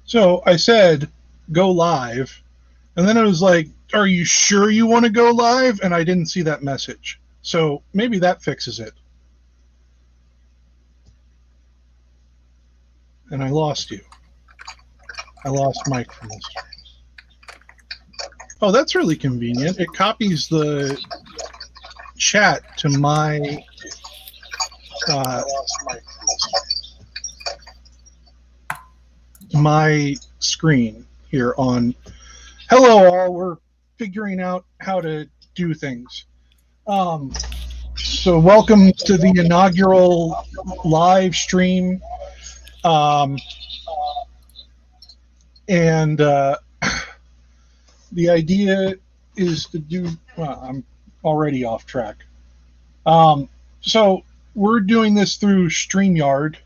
So I said, go live. And then it was like, are you sure you want to go live? And I didn't see that message. So maybe that fixes it. And I lost you. I lost Mike from this. Oh, that's really convenient. It copies the chat to my my screen here on hello all. We're figuring out how to do things. So welcome to the inaugural live stream. And the idea is to do, well, I'm already off track. So we're doing this through StreamYard,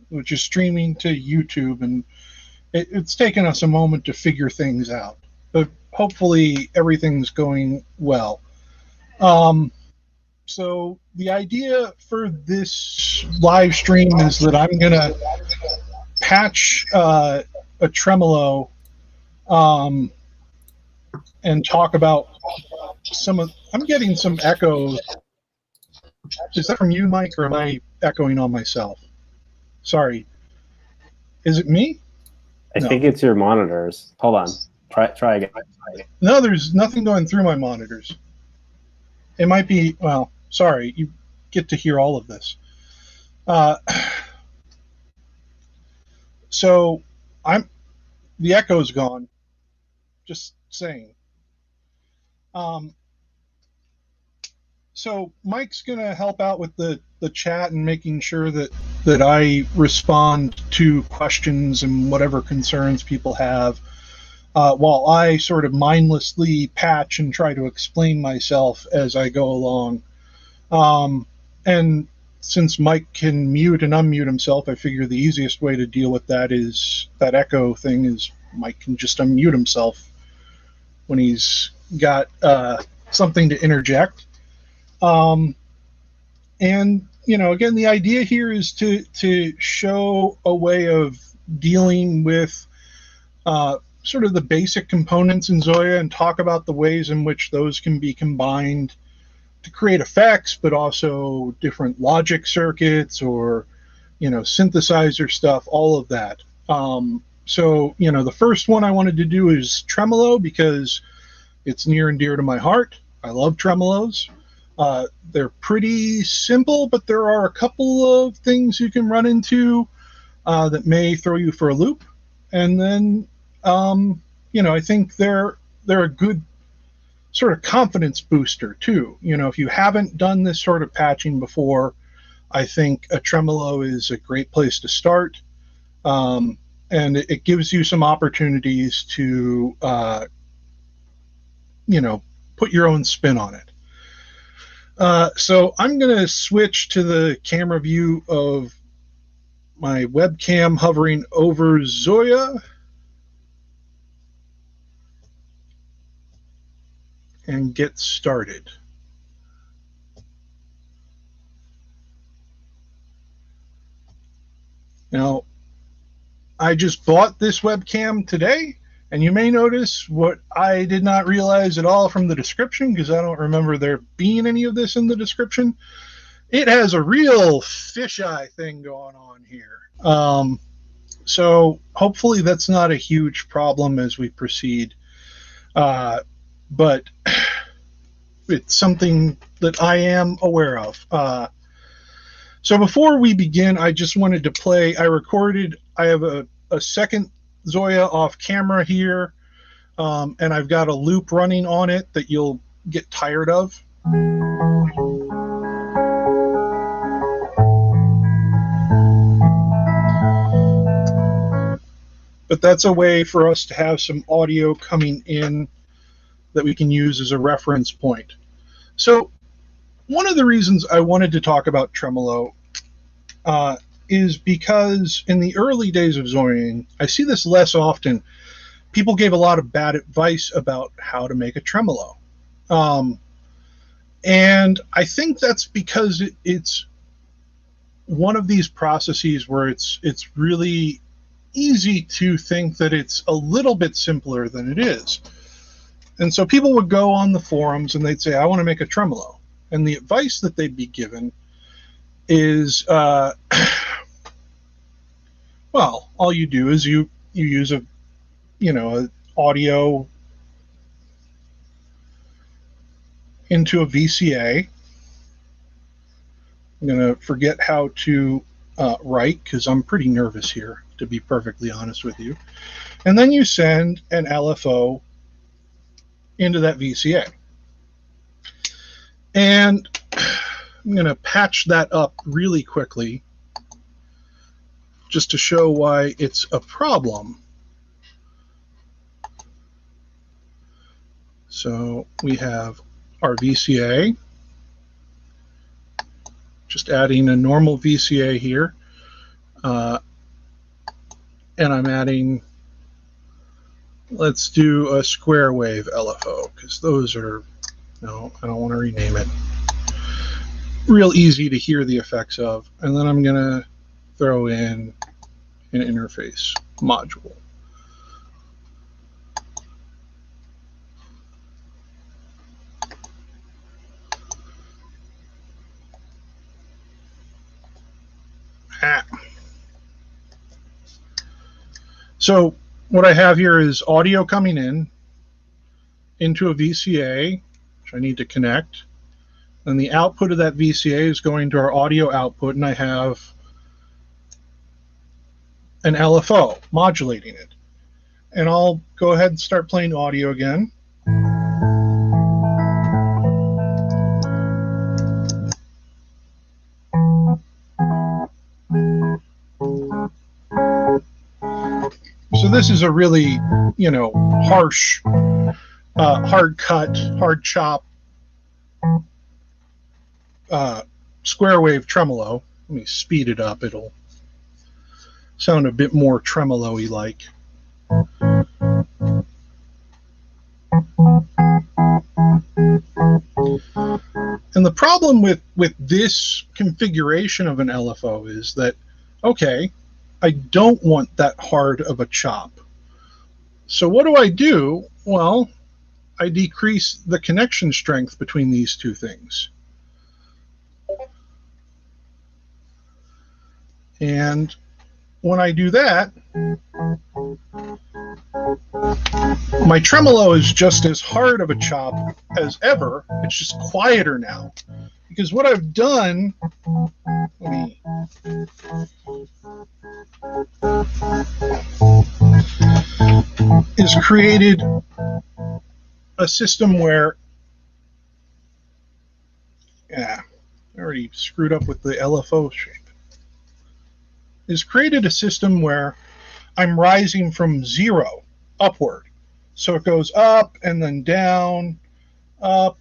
which is streaming to YouTube, and it's taken us a moment to figure things out, but hopefully everything's going well. So the idea for this live stream is that I'm going to patch a tremolo and talk about some of, I'm getting some echoes. Is that from you, Mike, or am I echoing on myself? Sorry. Is it me? I think it's your monitors. Hold on. Try again. No, there's nothing going through my monitors. It might be, well, sorry, you get to hear all of this. So the echo's gone. Just saying. So Mike's going to help out with the chat and making sure that I respond to questions and whatever concerns people have, while I sort of mindlessly patch and try to explain myself as I go along. And since Mike can mute and unmute himself, I figure the easiest way to deal with that is that echo thing is Mike can just unmute himself when he's got something to interject. And, you know, again, the idea here is to show a way of dealing with sort of the basic components in ZOIA and talk about the ways in which those can be combined to create effects, but also different logic circuits or, you know, synthesizer stuff, all of that. So, you know, the first one I wanted to do is tremolo because it's near and dear to my heart. I love tremolos. They're pretty simple, but there are a couple of things you can run into that may throw you for a loop. And then, you know, I think they're a good sort of confidence booster too. You know, if you haven't done this sort of patching before, I think a tremolo is a great place to start. And it gives you some opportunities to, you know, put your own spin on it. So I'm going to switch to the camera view of my webcam hovering over ZOIA. And get started. Now, I just bought this webcam today, and you may notice what I did not realize at all from the description, because I don't remember there being any of this in the description. It has a real fisheye thing going on here. So hopefully that's not a huge problem as we proceed. But it's something that I am aware of. So before we begin, I just wanted to play, I have a second ZOIA off camera here, and I've got a loop running on it that you'll get tired of. But that's a way for us to have some audio coming in that we can use as a reference point. So one of the reasons I wanted to talk about tremolo is because in the early days of ZOIAing, I see this less often. People gave a lot of bad advice about how to make a tremolo. And I think that's because it's one of these processes where it's really easy to think that it's a little bit simpler than it is. And so people would go on the forums and they'd say, I want to make a tremolo. And the advice that they'd be given is, well, all you do is you use a audio into a VCA. I'm going to forget how to write because I'm pretty nervous here, to be perfectly honest with you. And then you send an LFO into that VCA. And I'm going to patch that up really quickly just to show why it's a problem. So we have our VCA, just adding a normal VCA here, and I'm adding, let's do a square wave LFO, because those are, no, I don't want to rename it, real easy to hear the effects of. And then I'm going to throw in an interface module. So what I have here is audio coming in into a VCA, which I need to connect. And the output of that VCA is going to our audio output, and I have an LFO modulating it. And I'll go ahead and start playing audio again. So this is a really, harsh, hard cut, hard chop, square wave tremolo. Let me speed it up. It'll sound a bit more tremolo-y like. And the problem with this configuration of an LFO is that, okay, I don't want that hard of a chop. So what do? Well, I decrease the connection strength between these two things. And when I do that, my tremolo is just as hard of a chop as ever. It's just quieter now. Because what I've done, is created a system where, I already screwed up with the LFO shape. Is created a system where I'm rising from 0 upward. So it goes up and then down, up,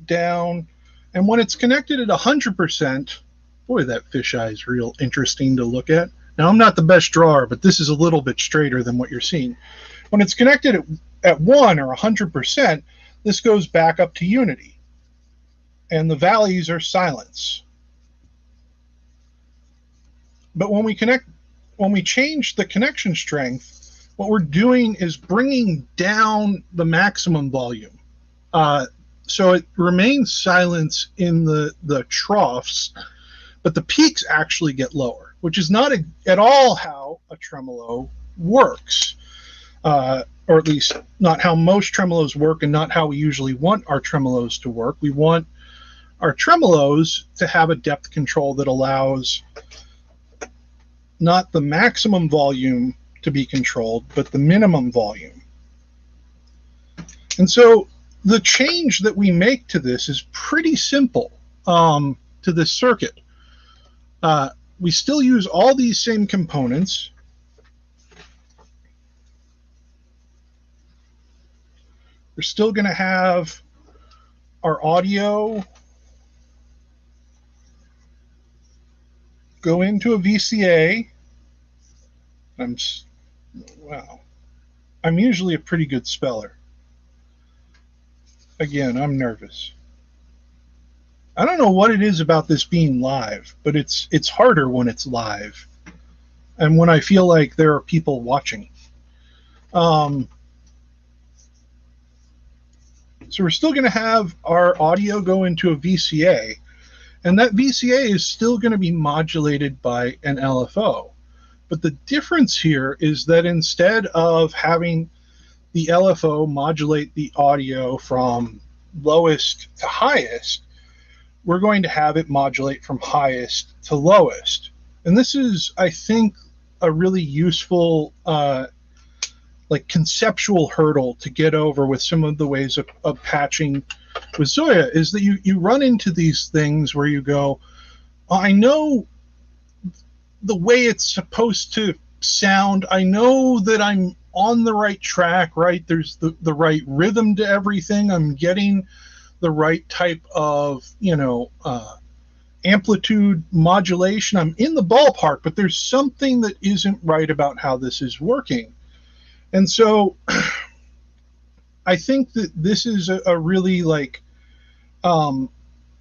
down. And when it's connected at 100%, boy, that fisheye is real interesting to look at. Now, I'm not the best drawer, but this is a little bit straighter than what you're seeing. When it's connected at 1 or 100%, this goes back up to unity. And the valleys are silence. But when we change the connection strength, what we're doing is bringing down the maximum volume. So it remains silence in the troughs, but the peaks actually get lower, which is not at all how a tremolo works, or at least not how most tremolos work and not how we usually want our tremolos to work. We want our tremolos to have a depth control that allows not the maximum volume to be controlled, but the minimum volume. And so the change that we make to this is pretty simple, to this circuit. We still use all these same components. We're still going to have our audio go into a VCA. Wow. I'm usually a pretty good speller. Again, I'm nervous. I don't know what it is about this being live, but it's harder when it's live. and when I feel like there are people watching. So we're still going to have our audio go into a VCA, and that VCA is still going to be modulated by an LFO. But the difference here is that instead of having the LFO modulate the audio from lowest to highest, we're going to have it modulate from highest to lowest. And this is, I think, a really useful like conceptual hurdle to get over with some of the ways of patching with ZOIA, is that you run into these things where you go, I know the way it's supposed to sound, I know that I'm on the right track, right? There's the right rhythm to everything. I'm getting the right type of, amplitude modulation. I'm in the ballpark, but there's something that isn't right about how this is working. And so I think that this is a really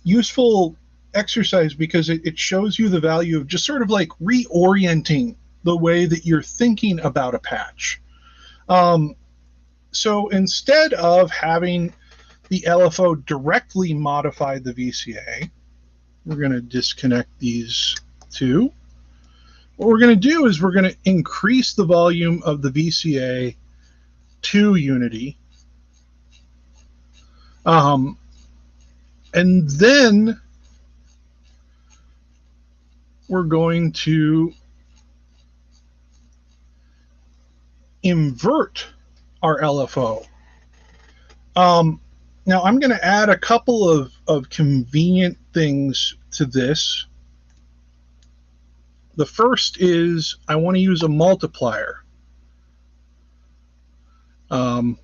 useful exercise, because it shows you the value of just sort of like reorienting the way that you're thinking about a patch. So instead of having the LFO directly modify the VCA, we're going to disconnect these two. What we're going to do is we're going to increase the volume of the VCA to unity. And then we're going to invert our LFO. Now I'm going to add a couple of convenient things to this. The first is I want to use a multiplier. And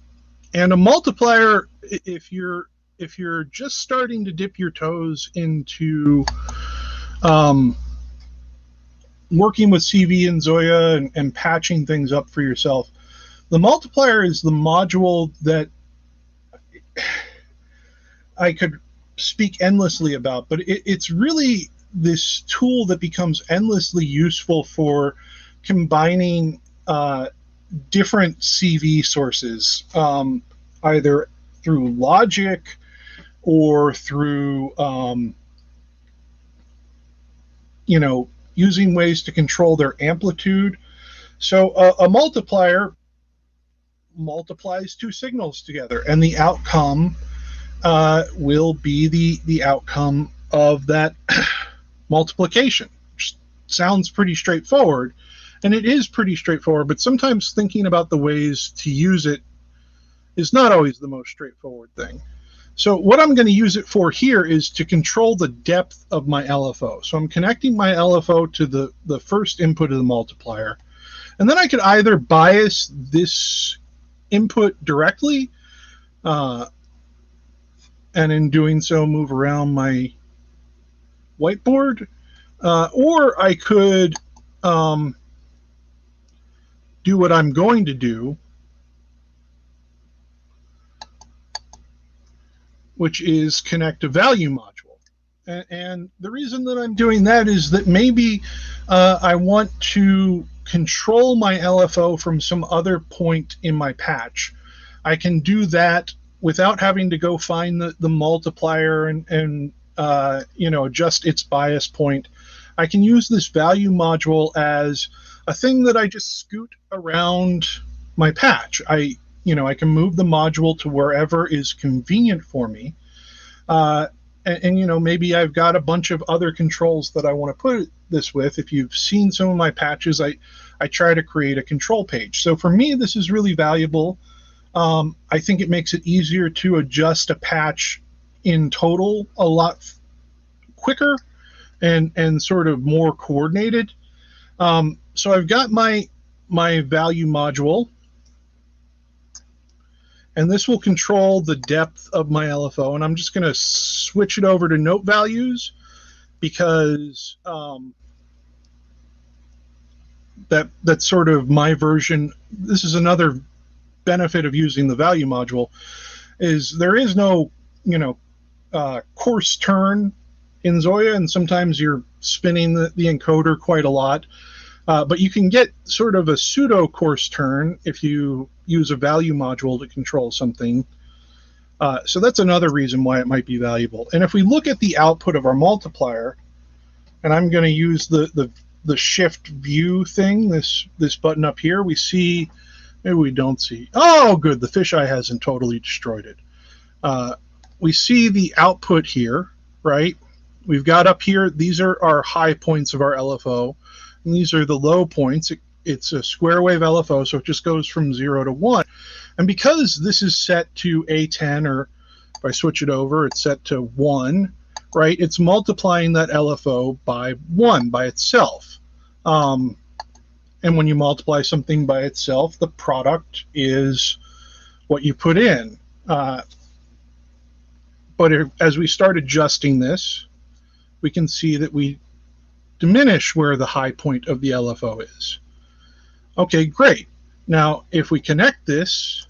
a multiplier, if you're just starting to dip your toes into working with CV and ZOIA and patching things up for yourself, the multiplier is the module that I could speak endlessly about, but it's really this tool that becomes endlessly useful for combining different CV sources, either through logic or through using ways to control their amplitude. So a multiplier multiplies two signals together, and the outcome will be the outcome of that multiplication, which sounds pretty straightforward, and it is pretty straightforward, but sometimes thinking about the ways to use it is not always the most straightforward thing. So what I'm going to use it for here is to control the depth of my LFO. So I'm connecting my LFO to the first input of the multiplier, and then I could either bias this input directly, and in doing so move around my whiteboard, or I could do what I'm going to do, which is connect a value module. And the reason that I'm doing that is that maybe I want to control my LFO from some other point in my patch. I can do that without having to go find the multiplier and adjust its bias point. I can use this value module as a thing that I just scoot around my patch. I can move the module to wherever is convenient for me. And maybe I've got a bunch of other controls that I want to put this with. If you've seen some of my patches, I try to create a control page. So for me, this is really valuable. I think it makes it easier to adjust a patch in total a lot quicker and sort of more coordinated. So I've got my value module, and this will control the depth of my LFO, and I'm just going to switch it over to note values, because that's sort of my version. This is another benefit of using the value module, is there is no coarse turn in ZOIA, and sometimes you're spinning the encoder quite a lot. But you can get sort of a pseudo coarse turn if you use a value module to control something. So that's another reason why it might be valuable. And if we look at the output of our multiplier, and I'm going to use the shift view thing, this button up here, we see, maybe we don't see. Oh, good, the fisheye hasn't totally destroyed it. We see the output here, right? We've got up here, these are our high points of our LFO, and these are the low points. It's a square wave LFO, so it just goes from 0 to 1. And because this is set to A10, or if I switch it over, it's set to 1, right? It's multiplying that LFO by 1 by itself. And when you multiply something by itself, the product is what you put in. But as we start adjusting this, we can see that we diminish where the high point of the LFO is. Okay, great. Now, if we connect this,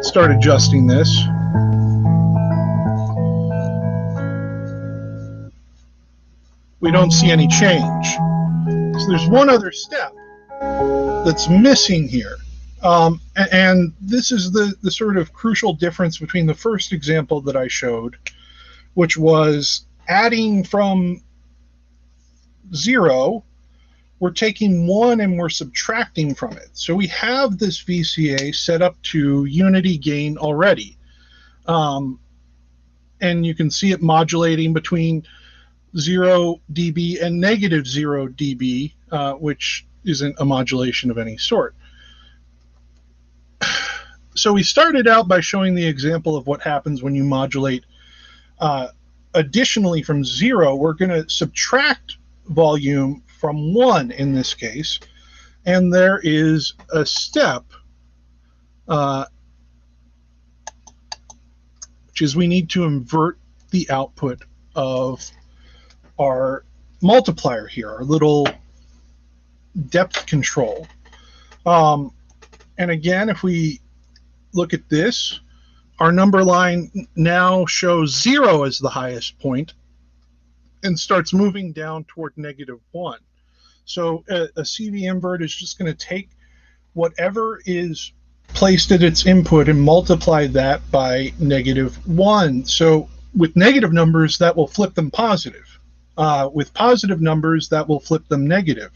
start adjusting this, we don't see any change. So there's one other step that's missing here. And this is the sort of crucial difference between the first example that I showed, which was adding from 0, we're taking 1 and we're subtracting from it. So we have this VCA set up to unity gain already. And you can see it modulating between 0 dB and negative 0 dB, which isn't a modulation of any sort. So we started out by showing the example of what happens when you modulate. Additionally, from 0, we're going to subtract volume from 1 in this case, and there is a step, which is we need to invert the output of our multiplier here, our little depth control. And again, if we look at this, our number line now shows 0 as the highest point and starts moving down toward -1. So a CV invert is just going to take whatever is placed at its input and multiply that by -1. So with negative numbers, that will flip them positive. With positive numbers, that will flip them negative.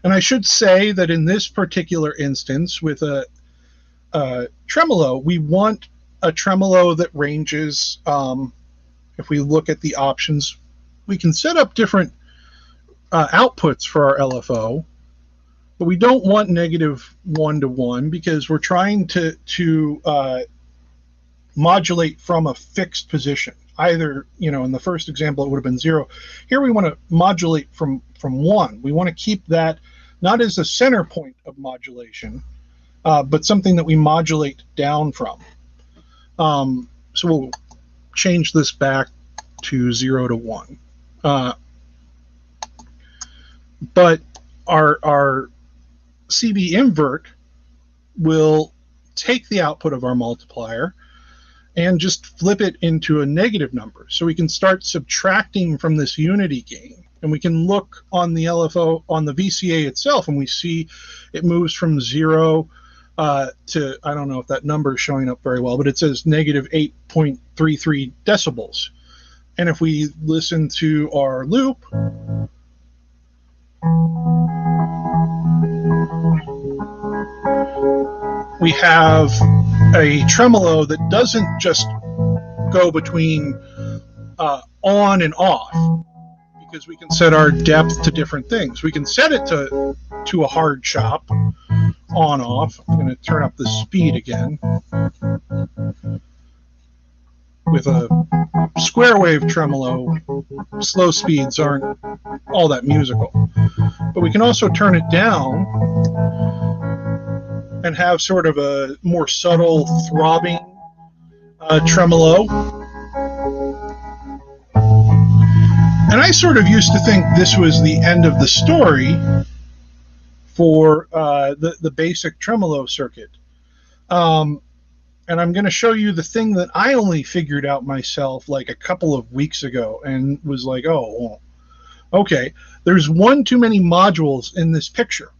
And I should say that in this particular instance, with a tremolo, we want a tremolo that ranges, if we look at the options, we can set up different outputs for our LFO, but we don't want -1 to 1 because we're trying to modulate from a fixed position. Either, in the first example, it would have been 0. Here we want to modulate from 1. We want to keep that not as a center point of modulation, but something that we modulate down from. So we'll change this back to 0 to 1. But our CV invert will take the output of our multiplier and just flip it into a negative number. So we can start subtracting from this unity gain. And we can look on the LFO, on the VCA itself, and we see it moves from 0 to, I don't know if that number is showing up very well, but it says -8.33 decibels. And if we listen to our loop, we have a tremolo that doesn't just go between on and off, because we can set our depth to different things. We can set it to a hard chop, on off. I'm going to turn up the speed again. With a square wave tremolo, slow speeds aren't all that musical. But we can also turn it down and have sort of a more subtle throbbing tremolo. And I sort of used to think this was the end of the story for the basic tremolo circuit. And And I'm going to show you the thing that I only figured out myself like a couple of weeks ago and was like, oh, well, okay, there's one too many modules in this picture.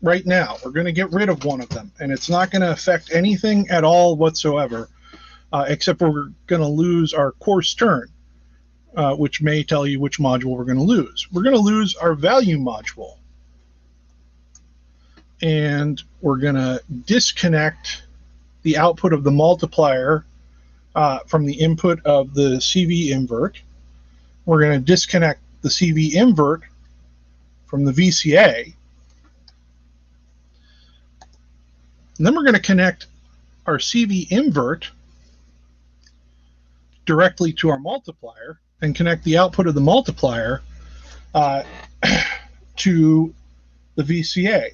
Right now, we're going to get rid of one of them, and it's not going to affect anything at all whatsoever, except we're going to lose our course turn, which may tell you which module we're going to lose. We're going to lose our value module. And we're going to disconnect the output of the multiplier from the input of the CV invert. We're going to disconnect the CV invert from the VCA. And then we're going to connect our CV invert directly to our multiplier and connect the output of the multiplier to the VCA.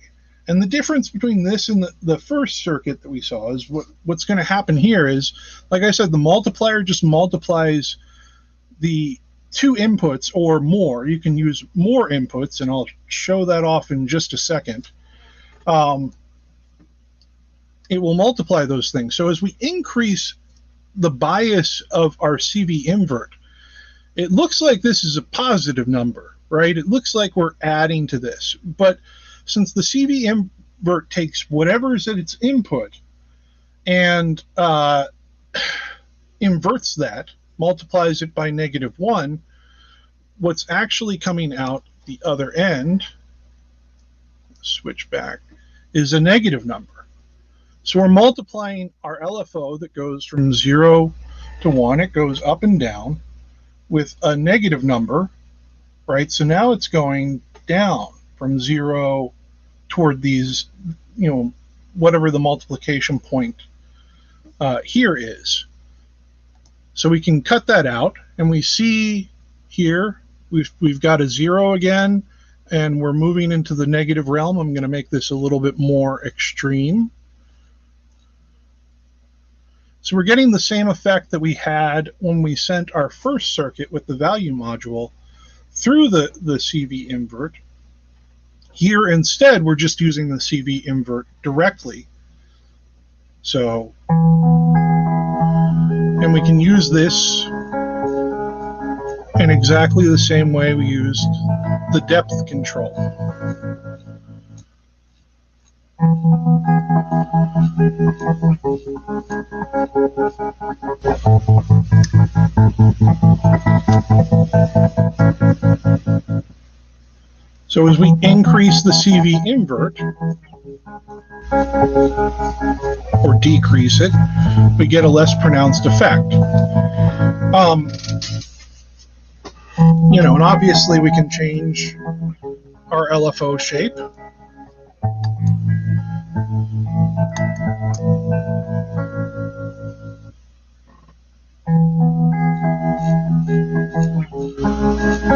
And the difference between this and the first circuit that we saw is what's going to happen here is, like I said, the multiplier just multiplies the two inputs or more. You can use more inputs, and I'll show that off in just a second. It will multiply those things. So as we increase the bias of our CV invert, it looks like this is a positive number, right? It looks like we're adding to this. But since the CV invert takes whatever's at its input and inverts that, multiplies it by -1, what's actually coming out the other end, switch back, is a negative number. So we're multiplying our LFO that goes from 0 to 1. It goes up and down with a negative number, right? So now it's going down from 0 toward these, whatever the multiplication point here is. So we can cut that out, and we see here we've got a 0 again, and we're moving into the negative realm. I'm going to make this a little bit more extreme. So we're getting the same effect that we had when we sent our first circuit with the value module through the CV invert. Here instead, we're just using the CV invert directly. So, and we can use this in exactly the same way we used the depth control. So as we increase the CV invert, or decrease it, we get a less pronounced effect. And obviously we can change our LFO shape.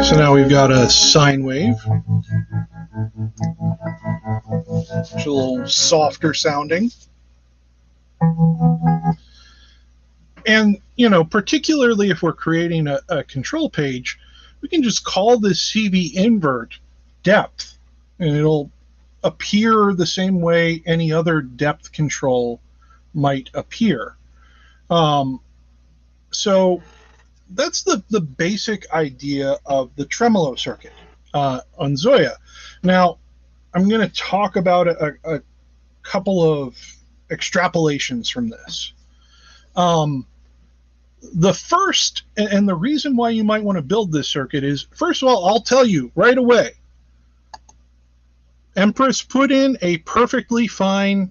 So now we've got a sine wave. It's a little softer sounding. And, particularly if we're creating a control page, we can just call this CV invert depth, and it'll appear the same way any other depth control might appear. So that's the basic idea of the tremolo circuit on ZOIA. Now, I'm going to talk about a couple of extrapolations from this. The first, and the reason why you might want to build this circuit is, first of all, I'll tell you right away, Empress put in a perfectly fine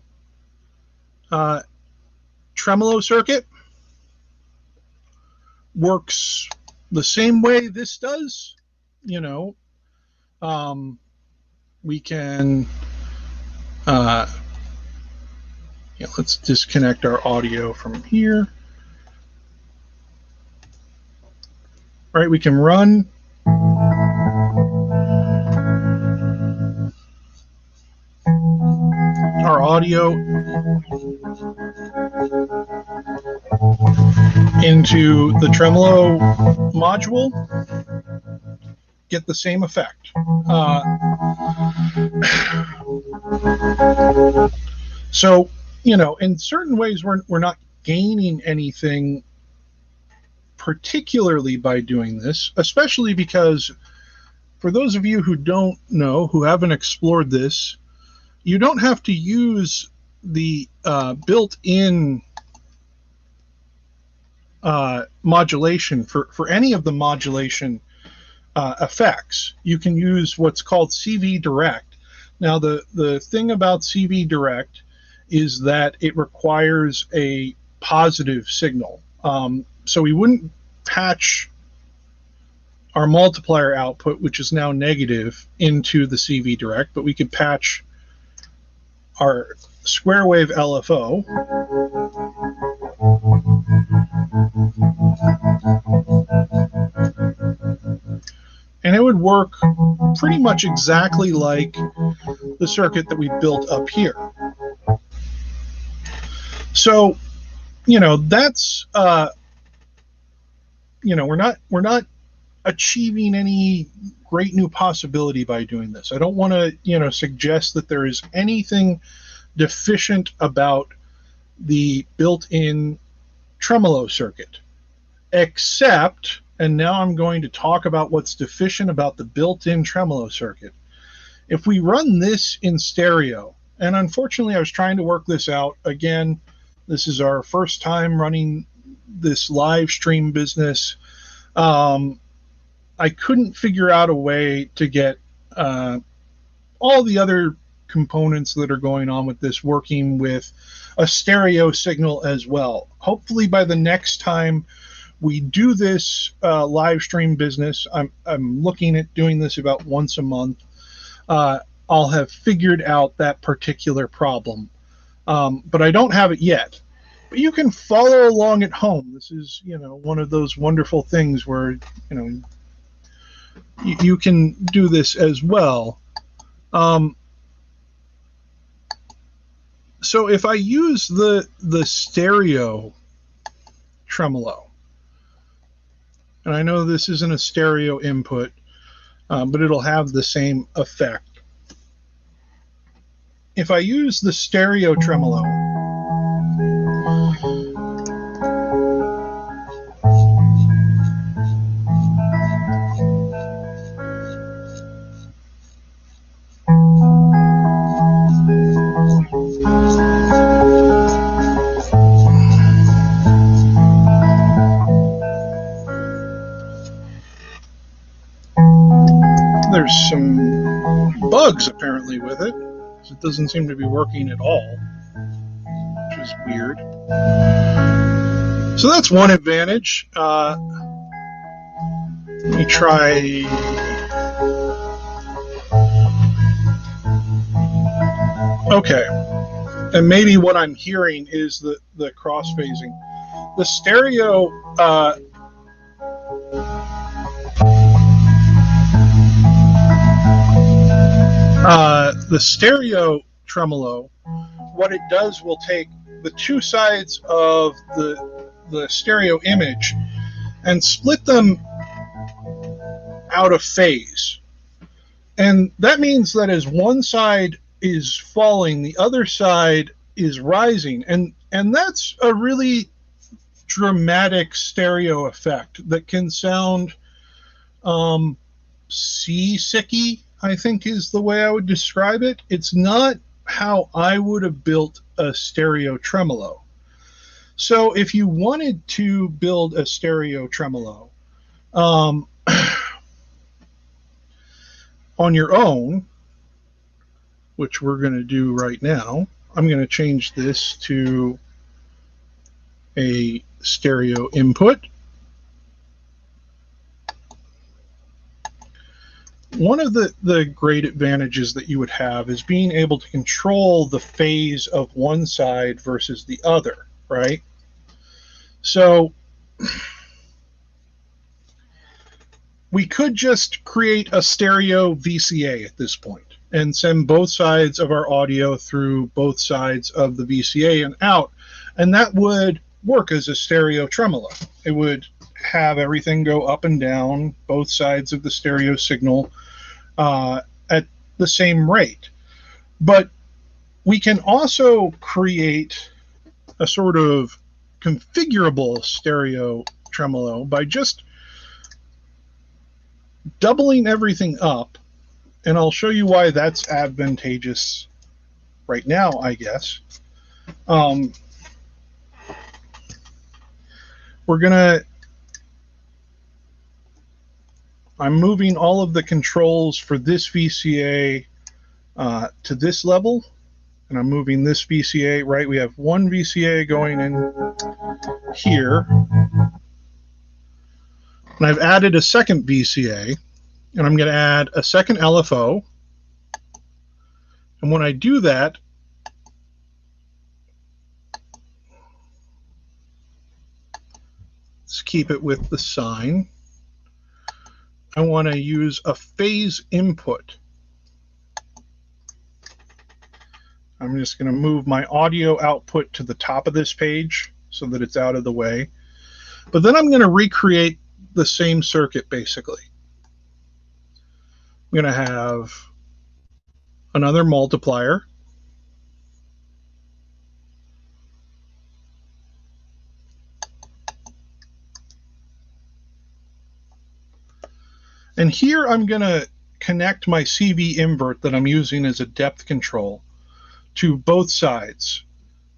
tremolo circuit. Works the same way this does. We can let's disconnect our audio from here. All right, we can run our audio into the tremolo module, get the same effect. So you know, in certain ways, we're not gaining anything particularly by doing this, especially because for those of you who don't know, who haven't explored this, you don't have to use the built-in modulation for any of the modulation effects. You can use what's called CV Direct. Now, the thing about CV Direct is that it requires a positive signal. So we wouldn't patch our multiplier output, which is now negative, into the CV Direct, but we could patch our square wave LFO. And it would work pretty much exactly like the circuit that we built up here. So, you know, that's, you know, we're not achieving any great new possibility by doing this. I don't want to, you know, suggest that there is anything deficient about the built-in tremolo circuit, except, and now I'm going to talk about what's deficient about the built-in tremolo circuit. If we run this in stereo, and unfortunately I was trying to work this out, again, this is our first time running this live stream business. I couldn't figure out a way to get all the other components that are going on with this working with a stereo signal as well. Hopefully by the next time we do this live stream business, I'm looking at doing this about once a month, I'll have figured out that particular problem. But I don't have it yet. But you can follow along at home. This is, you know, one of those wonderful things where, you know, you can do this as well. So if I use the stereo tremolo, and I know this isn't a stereo input, but it'll have the same effect. If I use the stereo tremolo, there's some bugs apparently with it. It doesn't seem to be working at all, which is weird. So that's one advantage. Let me try. Okay, and maybe what I'm hearing is the cross phasing. The stereo. The stereo tremolo, what it does will take the two sides of the stereo image and split them out of phase. And that means that as one side is falling, the other side is rising. And that's a really dramatic stereo effect that can sound seasicky, I think is the way I would describe it. It's not how I would have built a stereo tremolo. So if you wanted to build a stereo tremolo on your own, which we're going to do right now, I'm going to change this to a stereo input. One of the great advantages that you would have is being able to control the phase of one side versus the other, right? So we could just create a stereo VCA at this point and send both sides of our audio through both sides of the VCA and out, and that would work as a stereo tremolo. It would have everything go up and down, both sides of the stereo signal, at the same rate. But We can also create a sort of configurable stereo tremolo by just doubling everything up, and I'll show you why that's advantageous right now, I guess. I'm moving all of the controls for this VCA to this level, and I'm moving this VCA, right? We have one VCA going in here, and I've added a second VCA, and I'm going to add a second LFO. And when I do that, let's keep it with the sine. I want to use a phase input. I'm just going to move my audio output to the top of this page so that it's out of the way. But then I'm going to recreate the same circuit, basically. I'm going to have another multiplier. And here I'm going to connect my CV invert that I'm using as a depth control to both sides.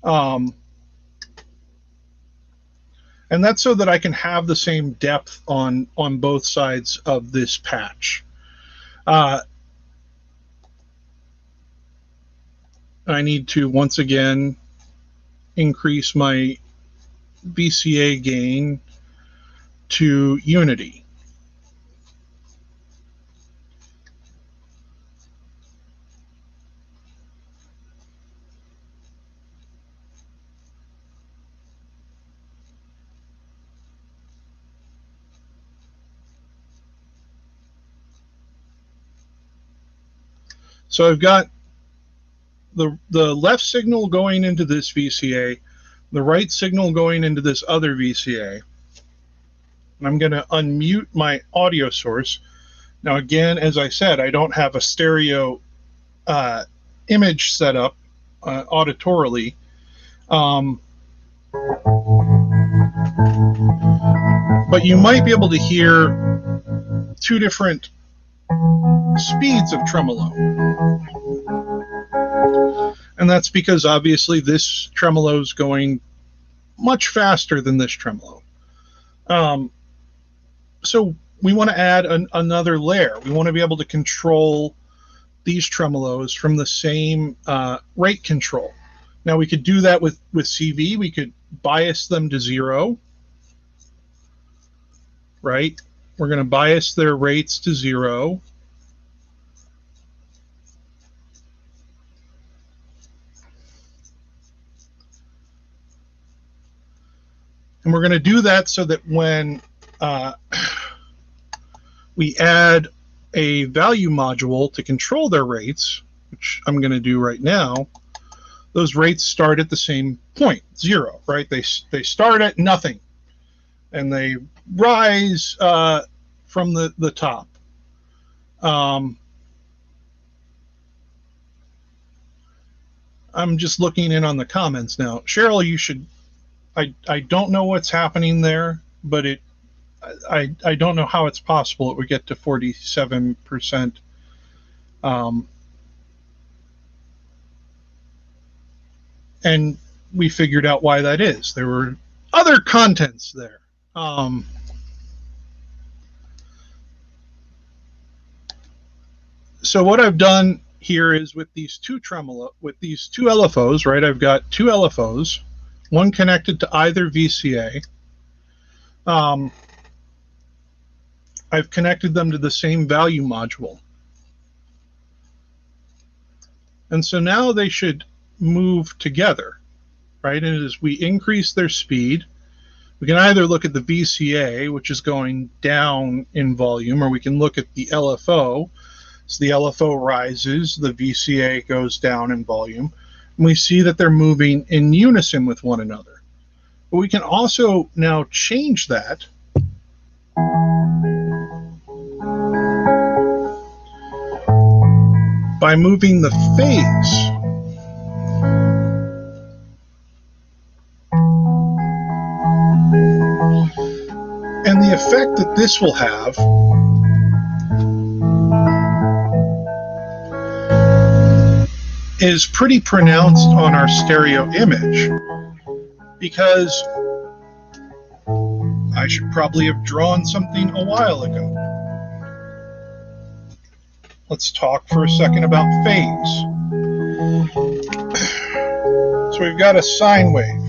And that's so that I can have the same depth on both sides of this patch. I need to, once again, increase my VCA gain to unity. So I've got the left signal going into this VCA, the right signal going into this other VCA. And I'm going to unmute my audio source. Now again, as I said, I don't have a stereo image set up auditorily. But you might be able to hear two different speeds of tremolo. And that's because obviously this tremolo is going much faster than this tremolo. So we want to add another layer. We want to be able to control these tremolos from the same rate control. Now we could do that with CV. We could bias them to 0, right? We're going to bias their rates to 0. And we're going to do that so that when we add a value module to control their rates, which I'm going to do right now, those rates start at the same point, 0, right? They start at nothing, and they rise from the top. I'm just looking in on the comments now. Cheryl, you should... I don't know what's happening there, but I don't know how it's possible it would get to 47%. And we figured out why that is. There were other contents there. So what I've done here is with these two LFOs, right? I've got two LFOs, one connected to either VCA. I've connected them to the same value module. And so now they should move together, right? And as we increase their speed, we can either look at the VCA, which is going down in volume, or we can look at the LFO. So the LFO rises, the VCA goes down in volume, and we see that they're moving in unison with one another. But we can also now change that by moving the phase effect that this will have is pretty pronounced on our stereo image, because I should probably have drawn something a while ago. Let's talk for a second about phase. So we've got a sine wave,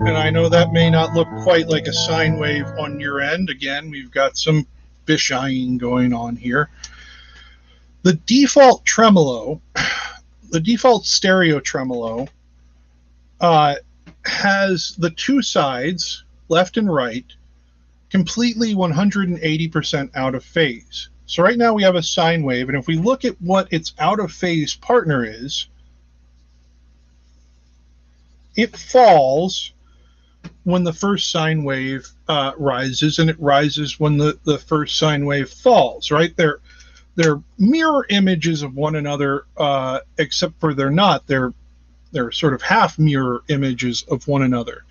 and I know that may not look quite like a sine wave on your end. Again, we've got some fishying going on here. The default tremolo, the default stereo tremolo, has the two sides, left and right, completely 180% out of phase. So right now we have a sine wave, and if we look at what its out of phase partner is, it falls when the first sine wave rises, and it rises when the first sine wave falls, right? They're mirror images of one another, except for they're not. They're sort of half mirror images of one another.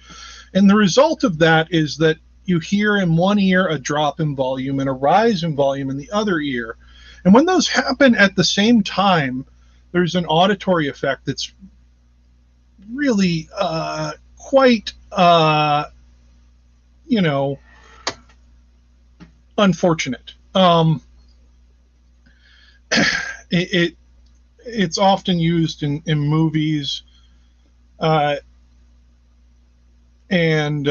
And the result of that is that you hear in one ear a drop in volume and a rise in volume in the other ear. And when those happen at the same time, there's an auditory effect that's really quite, unfortunate. It's often used in movies and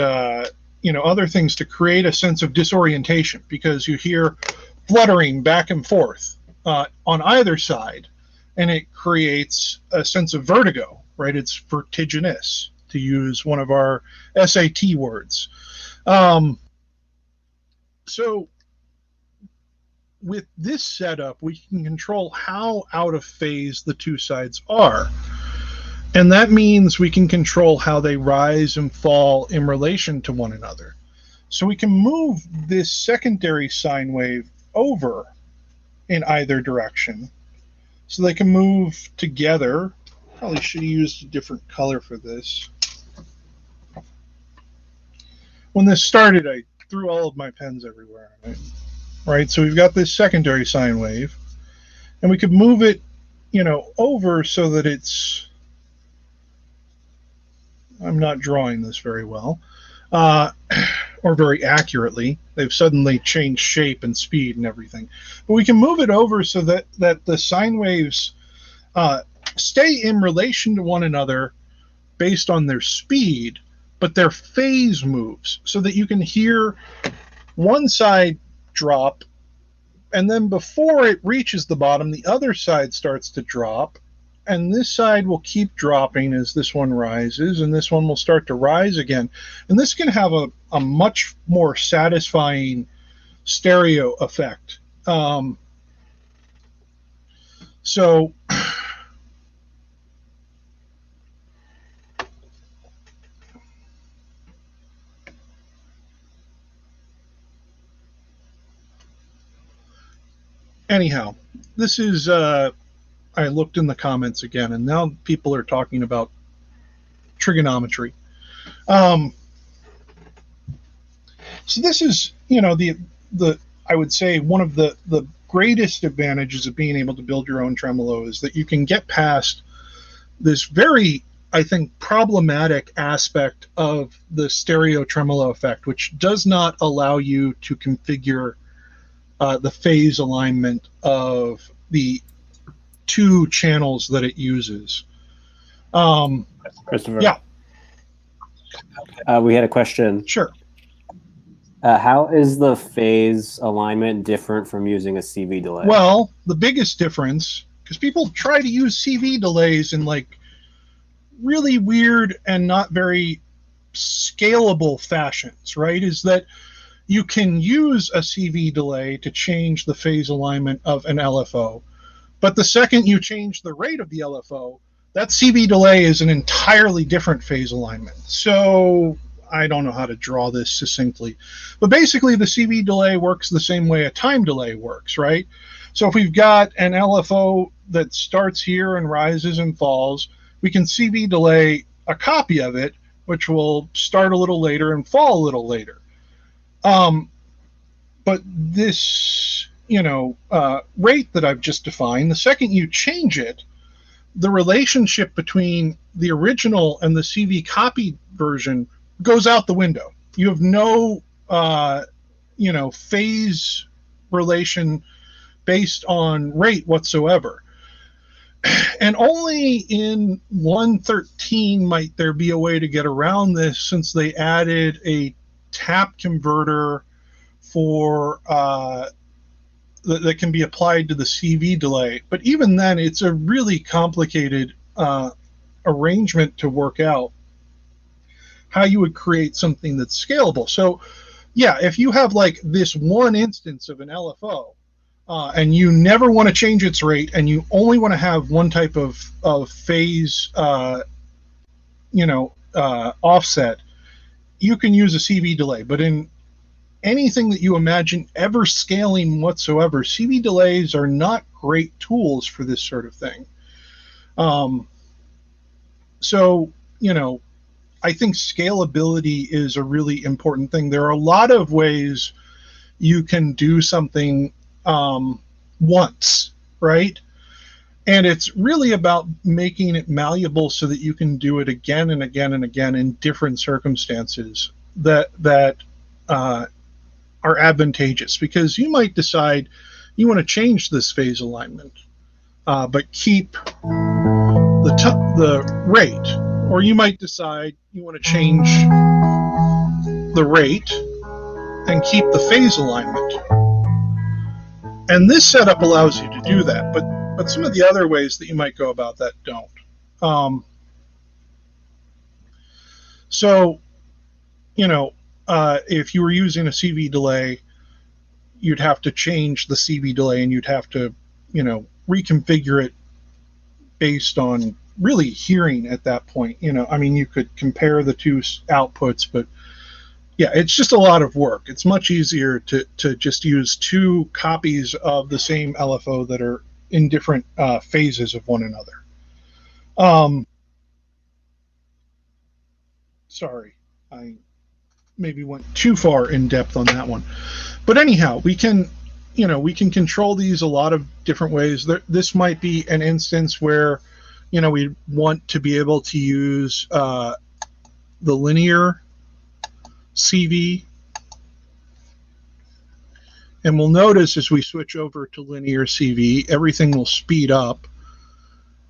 other things to create a sense of disorientation, because you hear fluttering back and forth on either side, and it creates a sense of vertigo, right? It's vertiginous, to use one of our SAT words. So with this setup, we can control how out of phase the two sides are. And that means we can control how they rise and fall in relation to one another. So we can move this secondary sine wave over in either direction, so they can move together. Probably should have used a different color for this. When this started, I threw all of my pens everywhere on it. Right, so we've got this secondary sine wave, and we could move it, over so that it's, I'm not drawing this very well, or very accurately. They've suddenly changed shape and speed and everything. But we can move it over so that the sine waves stay in relation to one another based on their speed, but their phase moves, so that you can hear one side drop, and then before it reaches the bottom, the other side starts to drop, and this side will keep dropping as this one rises, and this one will start to rise again. And this can have a much more satisfying stereo effect. So anyhow, this is, I looked in the comments again, and now people are talking about trigonometry. So this is, I would say one of the greatest advantages of being able to build your own tremolo is that you can get past this very, I think, problematic aspect of the stereo tremolo effect, which does not allow you to configure the phase alignment of the two channels that it uses. Christopher. Yeah. We had a question. Sure. How is the phase alignment different from using a CV delay? Well, the biggest difference, because people try to use CV delays in like really weird and not very scalable fashions, right? Is that you can use a CV delay to change the phase alignment of an LFO, but the second you change the rate of the LFO, that CV delay is an entirely different phase alignment. So I don't know how to draw this succinctly, but basically the CV delay works the same way a time delay works, right? So if we've got an LFO that starts here and rises and falls, we can CV delay a copy of it, which will start a little later and fall a little later. But this, rate that I've just defined, the second you change it, the relationship between the original and the CV copied version goes out the window. You have no, phase relation based on rate whatsoever. And only in 1.13 might there be a way to get around this, since they added a tap converter for that can be applied to the CV delay. But even then, it's a really complicated arrangement to work out how you would create something that's scalable. So yeah, if you have like this one instance of an LFO, and you never want to change its rate, and you only want to have one type of phase, offset, you can use a CV delay. But in anything that you imagine ever scaling whatsoever, CV delays are not great tools for this sort of thing. So, I think scalability is a really important thing. There are a lot of ways you can do something once, right? And it's really about making it malleable so that you can do it again and again and again in different circumstances that are advantageous. Because you might decide you want to change this phase alignment, but keep the rate, or you might decide you want to change the rate and keep the phase alignment. And this setup allows you to do that, but some of the other ways that you might go about that don't. So, if you were using a CV delay, you'd have to change the CV delay, and you'd have to, reconfigure it based on really hearing at that point. You could compare the two outputs, but yeah, it's just a lot of work. It's much easier to just use two copies of the same LFO that are in different phases of one another. Sorry, I maybe went too far in depth on that one. But anyhow, we can control these a lot of different ways. This might be an instance where, we want to be able to use the linear CV. And we'll notice as we switch over to linear CV, everything will speed up.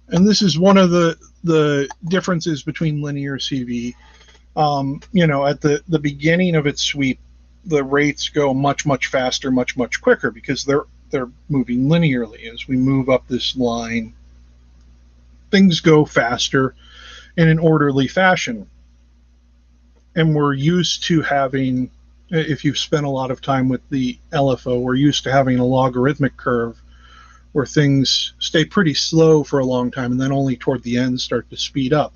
And this is one of the differences between linear CV. At the beginning of its sweep, the rates go much, much faster, much, much quicker, because they're moving linearly. As we move up this line, things go faster in an orderly fashion. And we're used to having, if you've spent a lot of time with the LFO, we're used to having a logarithmic curve where things stay pretty slow for a long time and then only toward the end start to speed up.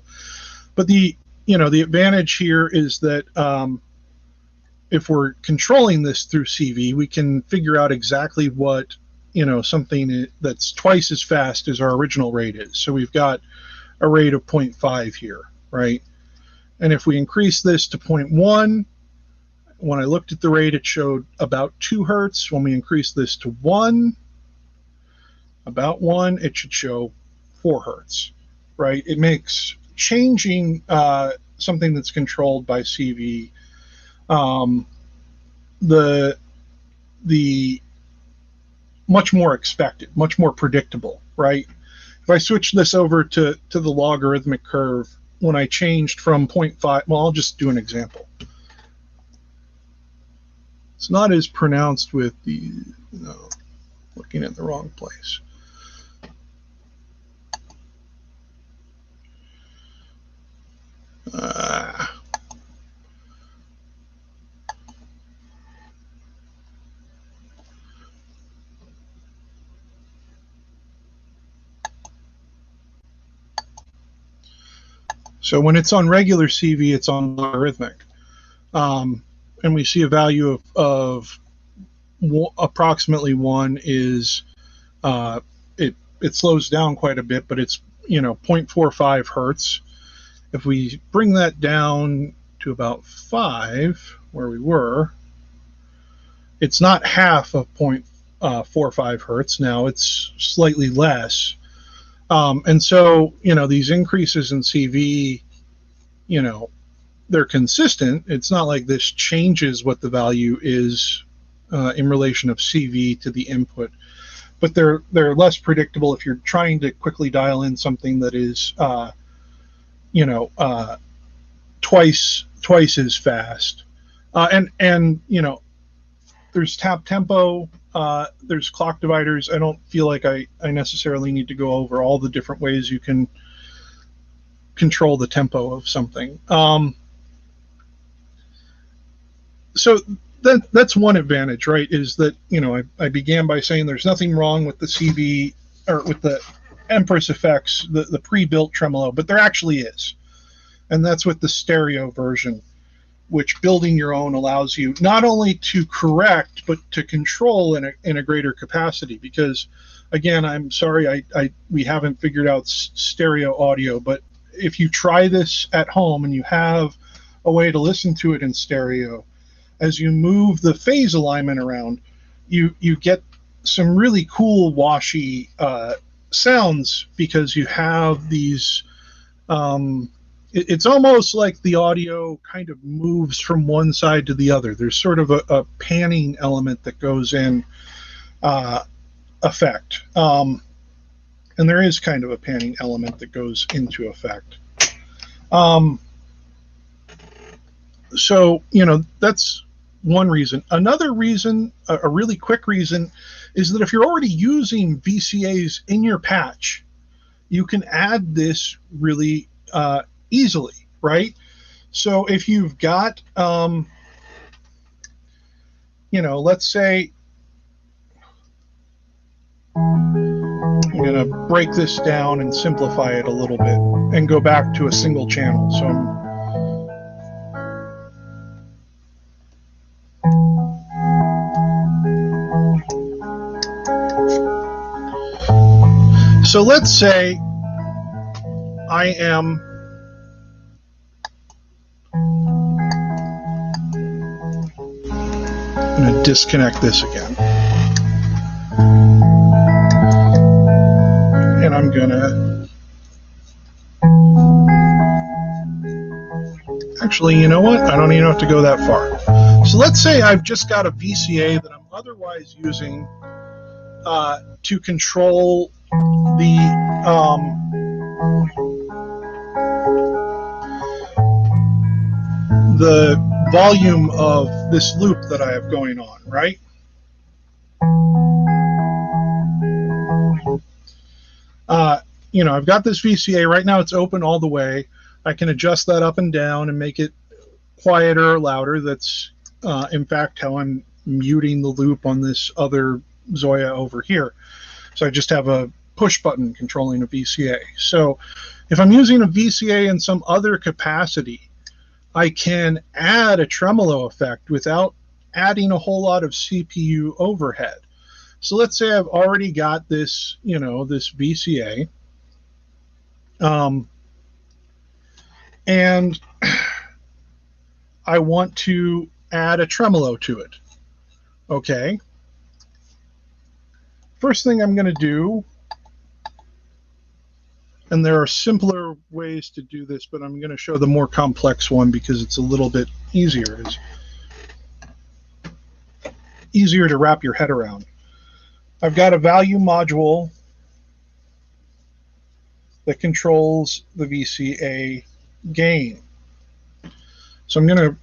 But the advantage here is that if we're controlling this through CV, we can figure out exactly what, something that's twice as fast as our original rate is. So we've got a rate of 0.5 here, right? And if we increase this to 0.1, when I looked at the rate, it showed about 2 hertz. When we increase this to 1, about 1, it should show 4 hertz, right? It makes changing something that's controlled by CV the much more expected, much more predictable, right? If I switch this over to the logarithmic curve, when I changed from 0.5, well, I'll just do an example. It's not as pronounced with the, looking at the wrong place. So when it's on regular CV, it's on logarithmic. And we see a value of approximately 1 is, it slows down quite a bit, but it's, 0.45 hertz. If we bring that down to about 5, where we were, it's not half of 0.45 hertz now, it's slightly less. And so, these increases in CV, they're consistent. It's not like this changes what the value is in relation of CV to the input, but they're less predictable if you're trying to quickly dial in something that is, twice as fast. And there's tap tempo, there's clock dividers. I don't feel like I necessarily need to go over all the different ways you can control the tempo of something. So that's one advantage, right? Is that, I began by saying there's nothing wrong with the CV or with the Empress effects, the pre-built tremolo, but there actually is. And that's with the stereo version, which building your own allows you not only to correct, but to control in a greater capacity. Because, again, I'm sorry, we haven't figured out stereo audio, but if you try this at home and you have a way to listen to it in stereo, as you move the phase alignment around, you get some really cool washy sounds, because you have these it's almost like the audio kind of moves from one side to the other. There's sort of a panning element that goes in effect. And there is kind of a panning element that goes into effect. So, that's one reason. Another reason, a really quick reason, is that if you're already using VCAs in your patch, you can add this really easily, right? So if you've got, let's say, I'm going to break this down and simplify it a little bit and go back to a single channel. So let's say I am going to disconnect this again. And I'm going to... Actually, you know what? I don't even have to go that far. So let's say I've just got a VCA that I'm otherwise using to control the volume of this loop that I have going on, right? I've got this VCA right now. It's open all the way. I can adjust that up and down and make it quieter or louder. That's in fact how I'm muting the loop on this other ZOIA over here. So I just have a push button controlling a VCA. So if I'm using a VCA in some other capacity, I can add a tremolo effect without adding a whole lot of CPU overhead. So let's say I've already got this, this VCA, and I want to add a tremolo to it. Okay. First thing I'm going to do, and there are simpler ways to do this, but I'm going to show the more complex one because it's a little bit easier. It's easier to wrap your head around. I've got a value module that controls the VCA gain. So I'm going to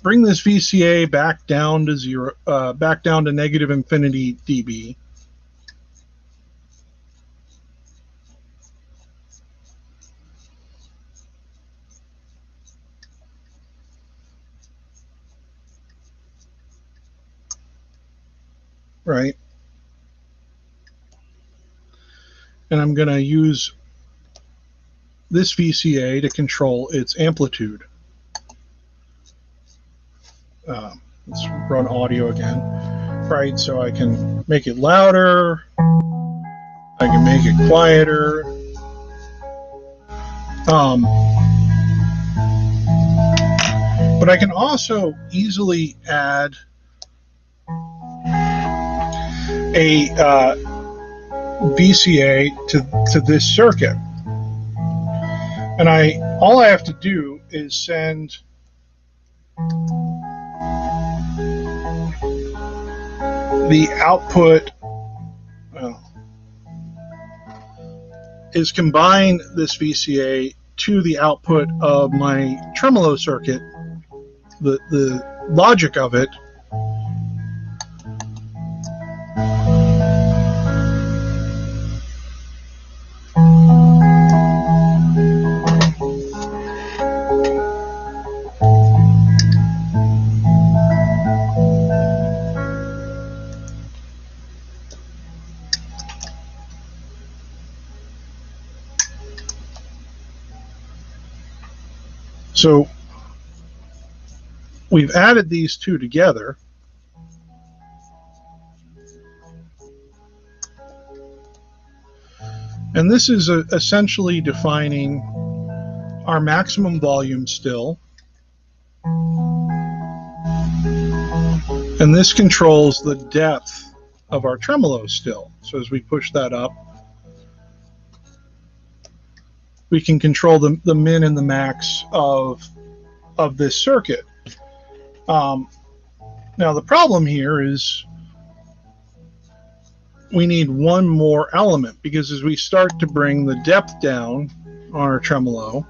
bring this VCA back down to zero, back down to negative infinity dB. Right. And I'm going to use this VCA to control its amplitude. Let's run audio again. Right, so I can make it louder. I can make it quieter. But I can also easily add a VCA to this circuit. And all I have to do is send the output, is combine this VCA to the output of my tremolo circuit, the logic of it. So we've added these two together. And this is essentially defining our maximum volume still. And this controls the depth of our tremolo still. So as we push that up, we can control the min and the max of this circuit. Now the problem here is we need one more element, because as we start to bring the depth down on our tremolo,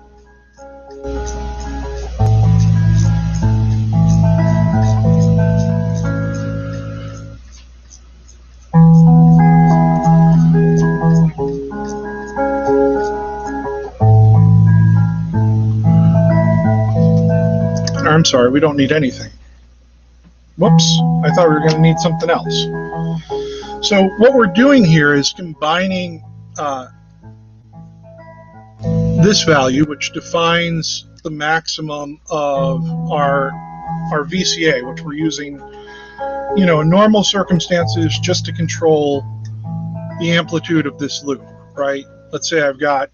I'm sorry, we don't need anything. Whoops, I thought we were going to need something else. So what we're doing here is combining this value, which defines the maximum of our VCA, which we're using, in normal circumstances just to control the amplitude of this loop, right? Let's say I've got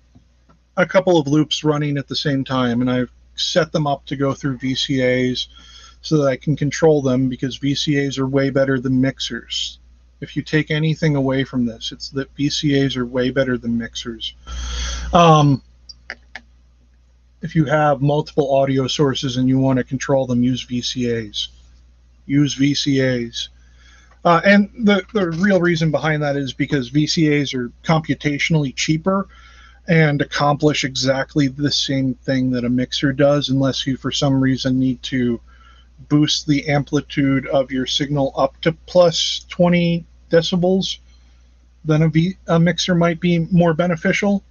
a couple of loops running at the same time, and I've set them up to go through VCAs so that I can control them, because VCAs are way better than mixers. If you take anything away from this, it's that VCAs are way better than mixers. If you have multiple audio sources and you want to control them, use VCAs. Use VCAs. And the real reason behind that is because VCAs are computationally cheaper and accomplish exactly the same thing that a mixer does, unless you for some reason need to boost the amplitude of your signal up to plus 20 decibels. Then a mixer might be more beneficial.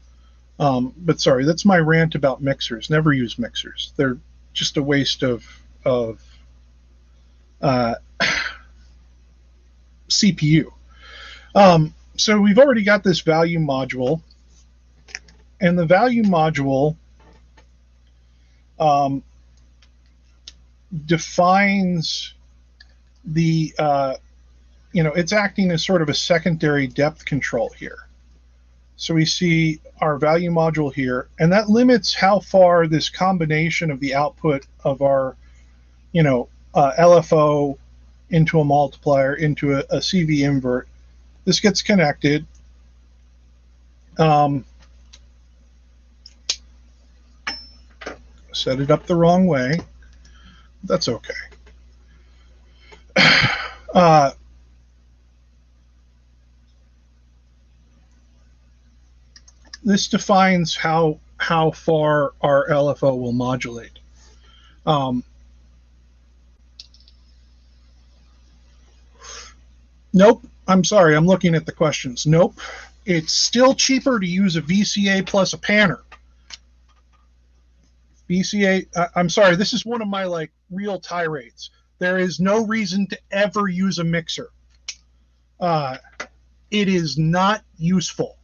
But sorry, that's my rant about mixers. Never use mixers. They're just a waste of CPU. So we've already got this value module, and the value module defines the, it's acting as sort of a secondary depth control here. So we see our value module here, and that limits how far this combination of the output of our, LFO into a multiplier into a CV invert. This gets connected. Set it up the wrong way. That's okay. This defines how far our LFO will modulate. Nope, I'm sorry, I'm looking at the questions. Nope, it's still cheaper to use a VCA plus a panner. VCA, I'm sorry, this is one of my real tirades. There is no reason to ever use a mixer. It is not useful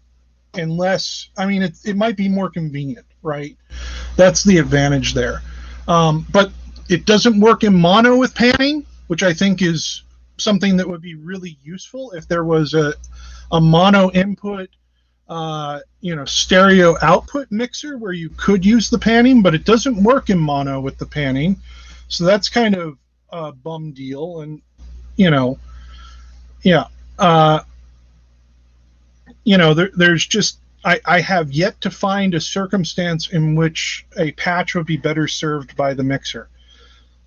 unless, it might be more convenient, right? That's the advantage there. But it doesn't work in mono with panning, which I think is something that would be really useful if there was a mono input, stereo output mixer where you could use the panning, but it doesn't work in mono with the panning. So that's kind of a bum deal. And, yeah. there's just I have yet to find a circumstance in which a patch would be better served by the mixer.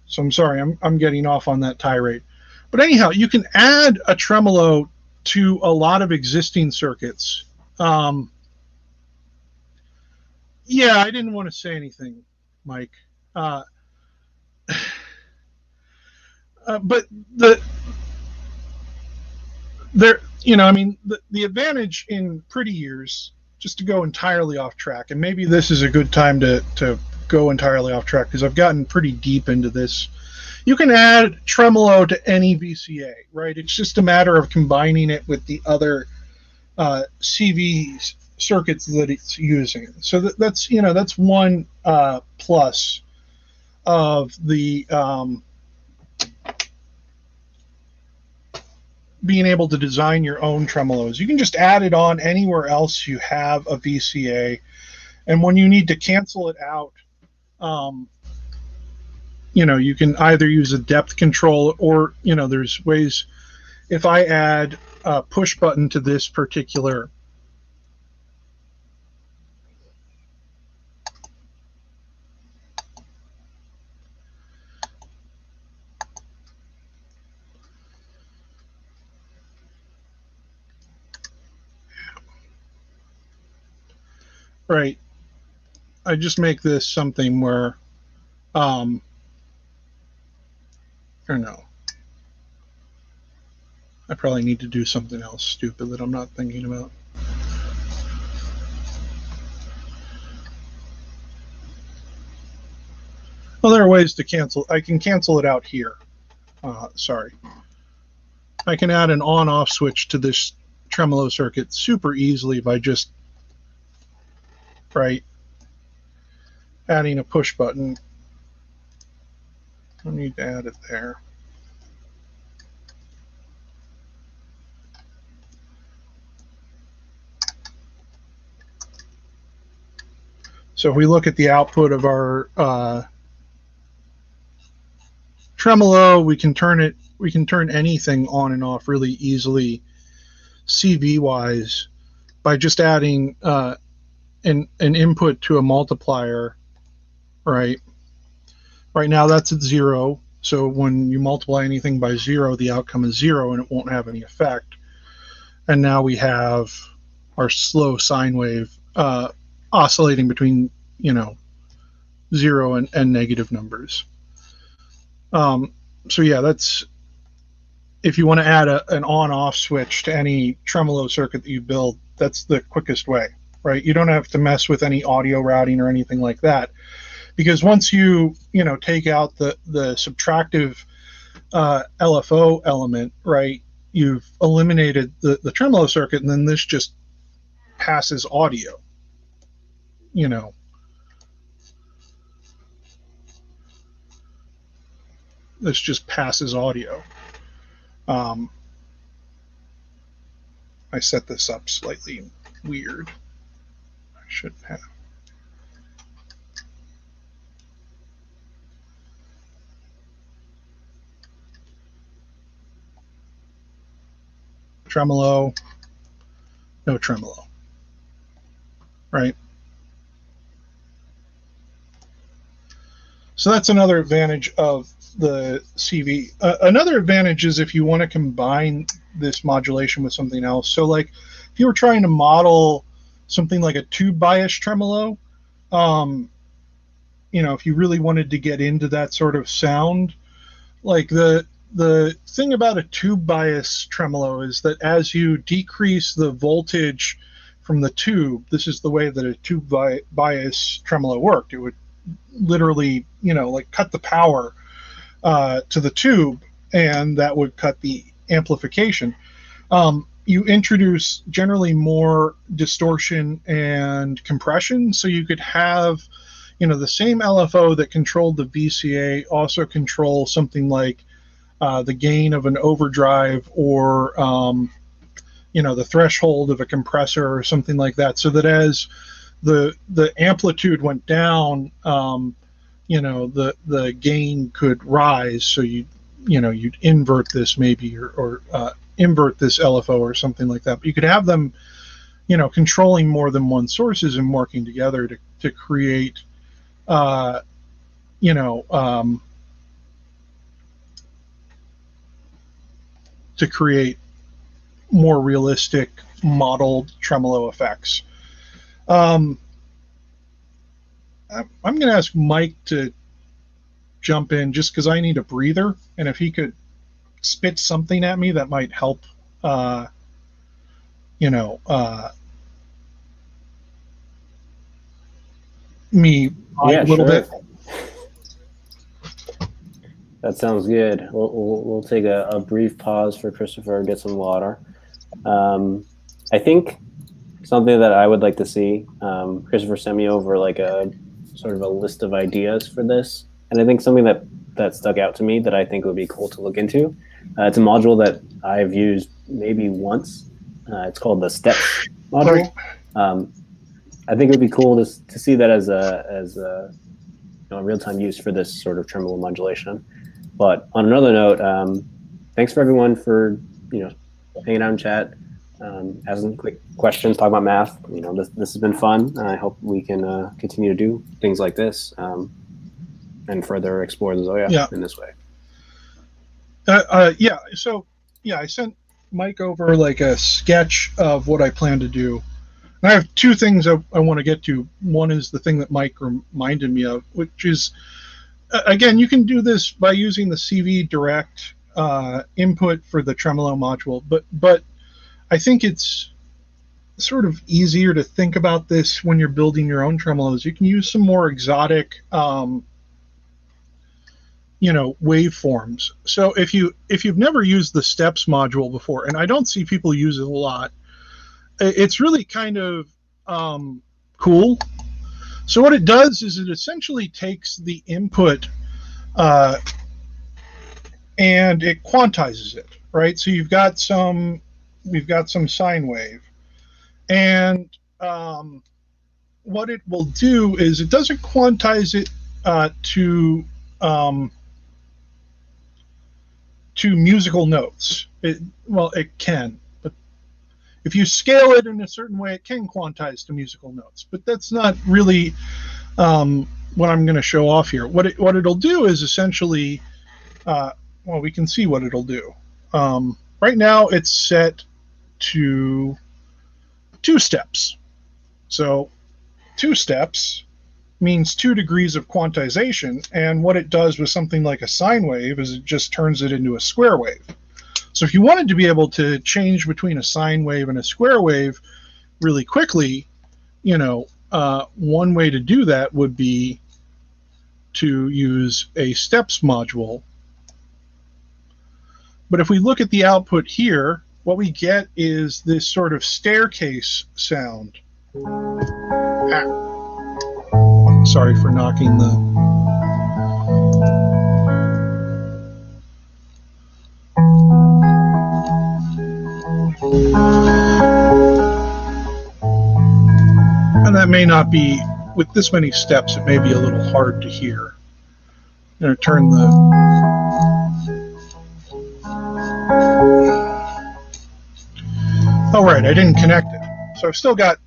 So I'm sorry, I'm getting off on that tirade. But anyhow, you can add a tremolo to a lot of existing circuits. Yeah, I didn't want to say anything, Mike. But the advantage in pretty years, just to go entirely off track, and maybe this is a good time to go entirely off track because I've gotten pretty deep into this. You can add tremolo to any VCA, right? It's just a matter of combining it with the other CV circuits that it's using. So that's one plus of the being able to design your own tremolos. You can just add it on anywhere else you have a VCA, and when you need to cancel it out, you can either use a depth control or there's ways. If I add a push button to this particular right, I just make this something where or no, I probably need to do something else stupid that I'm not thinking about. Well, there are ways to cancel. I can cancel it out here. Sorry. I can add an on-off switch to this tremolo circuit super easily by just adding a push button. I need to add it there. So if we look at the output of our tremolo, we can turn anything on and off really easily CV wise by just adding an input to a multiplier, right? Right now that's at 0, so when you multiply anything by 0, the outcome is 0 and it won't have any effect. And now we have our slow sine wave oscillating between 0 and negative numbers. So yeah, that's if you want to add an on-off switch to any tremolo circuit that you build, that's the quickest way, right? You don't have to mess with any audio routing or anything like that, because once you take out the subtractive LFO element, right, you've eliminated the tremolo circuit, and then this just passes audio. This just passes audio. I set this up slightly weird. I shouldn't have. Tremolo, no tremolo, right? So that's another advantage of the CV. Another advantage is if you want to combine this modulation with something else. So like if you were trying to model something like a tube bias tremolo, if you really wanted to get into that sort of sound, like the thing about a tube bias tremolo is that as you decrease the voltage from the tube, this is the way that a tube bias tremolo worked. It would literally, like cut the power to the tube, and that would cut the amplification. You introduce generally more distortion and compression, so you could have, the same LFO that controlled the VCA also control something like the gain of an overdrive or the threshold of a compressor or something like that, so that as the amplitude went down, the gain could rise. So you'd invert this maybe, or invert this LFO or something like that. But you could have them, you know, controlling more than one sources and working together to create, you know, to create more realistic modeled tremolo effects. I'm going to ask Mike to jump in just because I need a breather, and if he could spit something at me that might help, you know, me a little bit. That sounds good. We'll take a brief pause for Christopher to get some water. I think something that I would like to see, Christopher sent me over like a sort of a list of ideas for this. And I think something that stuck out to me that I think would be cool to look into. It's a module that I've used maybe once. It's called the Steps module. I think it would be cool to see that as a you know, real-time use for this sort of tremolo modulation. But on another note, thanks for everyone for, you know, hanging out in chat, asking quick questions, talking about math. You know, this has been fun. I hope we can continue to do things like this and further explore the ZOIA in this way. Yeah. So yeah, I sent Mike over like a sketch of what I plan to do. And I have two things I want to get to. One is the thing that Mike reminded me of, which is, again, you can do this by using the CV direct input for the tremolo module, but I think it's sort of easier to think about this when you're building your own tremolos. You can use some more exotic, you know, waveforms. So if you've never used the Steps module before, and I don't see people use it a lot, it's really kind of cool. So what it does is it essentially takes the input and it quantizes it, right? So we've got some sine wave, and what it will do is it doesn't quantize it to musical notes. Well, it can, but if you scale it in a certain way, it can quantize to musical notes. But that's not really what I'm going to show off here. What it'll do is essentially, well, we can see what it'll do. Right now, it's set to 2 steps. So 2 steps means 2 degrees of quantization, and what it does with something like a sine wave is it just turns it into a square wave. So if you wanted to be able to change between a sine wave and a square wave really quickly, you know, one way to do that would be to use a steps module. But if we look at the output here, what we get is this sort of staircase sound. Sorry for knocking the... And that may not be, with this many steps, it may be a little hard to hear. I'm going to turn the... Oh, right, I didn't connect it. So I've still got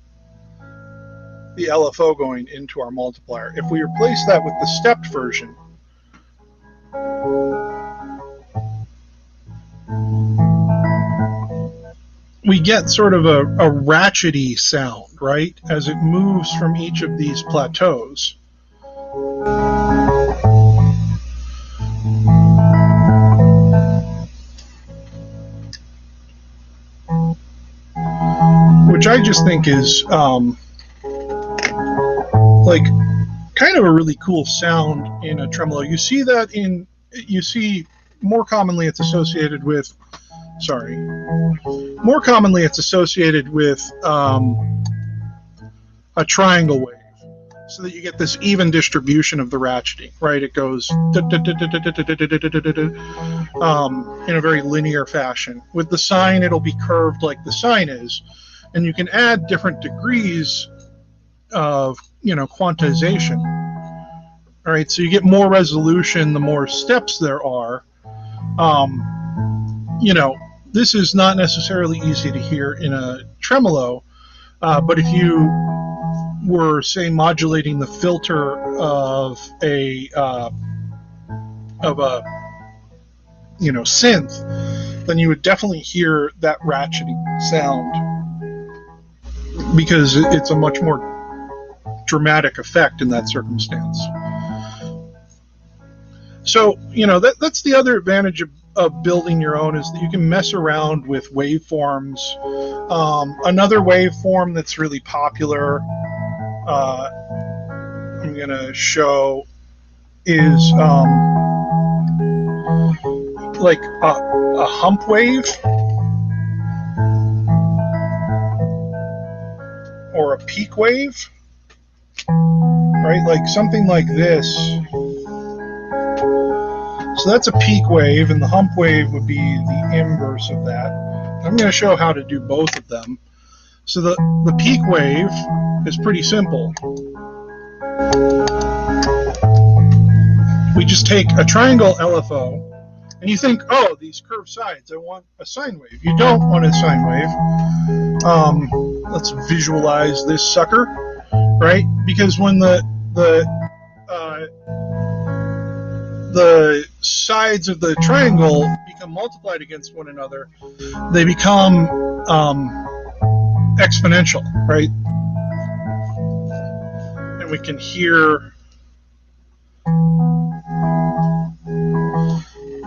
the LFO going into our multiplier. If we replace that with the stepped version, we get sort of a ratchety sound, right, as it moves from each of these plateaus. Which I just think is like kind of a really cool sound in a tremolo. You see that more commonly it's associated with, more commonly it's associated with a triangle wave, so that you get this even distribution of the ratcheting, right? It goes in a very linear fashion. With the sine, it'll be curved like the sine is, and you can add different degrees of, you know, quantization. All right, so you get more resolution the more steps there are. You know, this is not necessarily easy to hear in a tremolo, but if you were, say, modulating the filter of a synth, then you would definitely hear that ratcheting sound, because it's a much more dramatic effect in that circumstance. So, that's the other advantage of building your own, is that you can mess around with waveforms. Another waveform that's really popular, I'm going to show, is like a hump wave, or a peak wave, right? Like something like this. So that's a peak wave, and the hump wave would be the inverse of that. I'm going to show how to do both of them. So the peak wave is pretty simple. We just take a triangle LFO, and you think, oh, these curved sides, I want a sine wave. You don't want a sine wave. Let's visualize this sucker, right? Because when the sides of the triangle become multiplied against one another, they become exponential, right? And we can hear.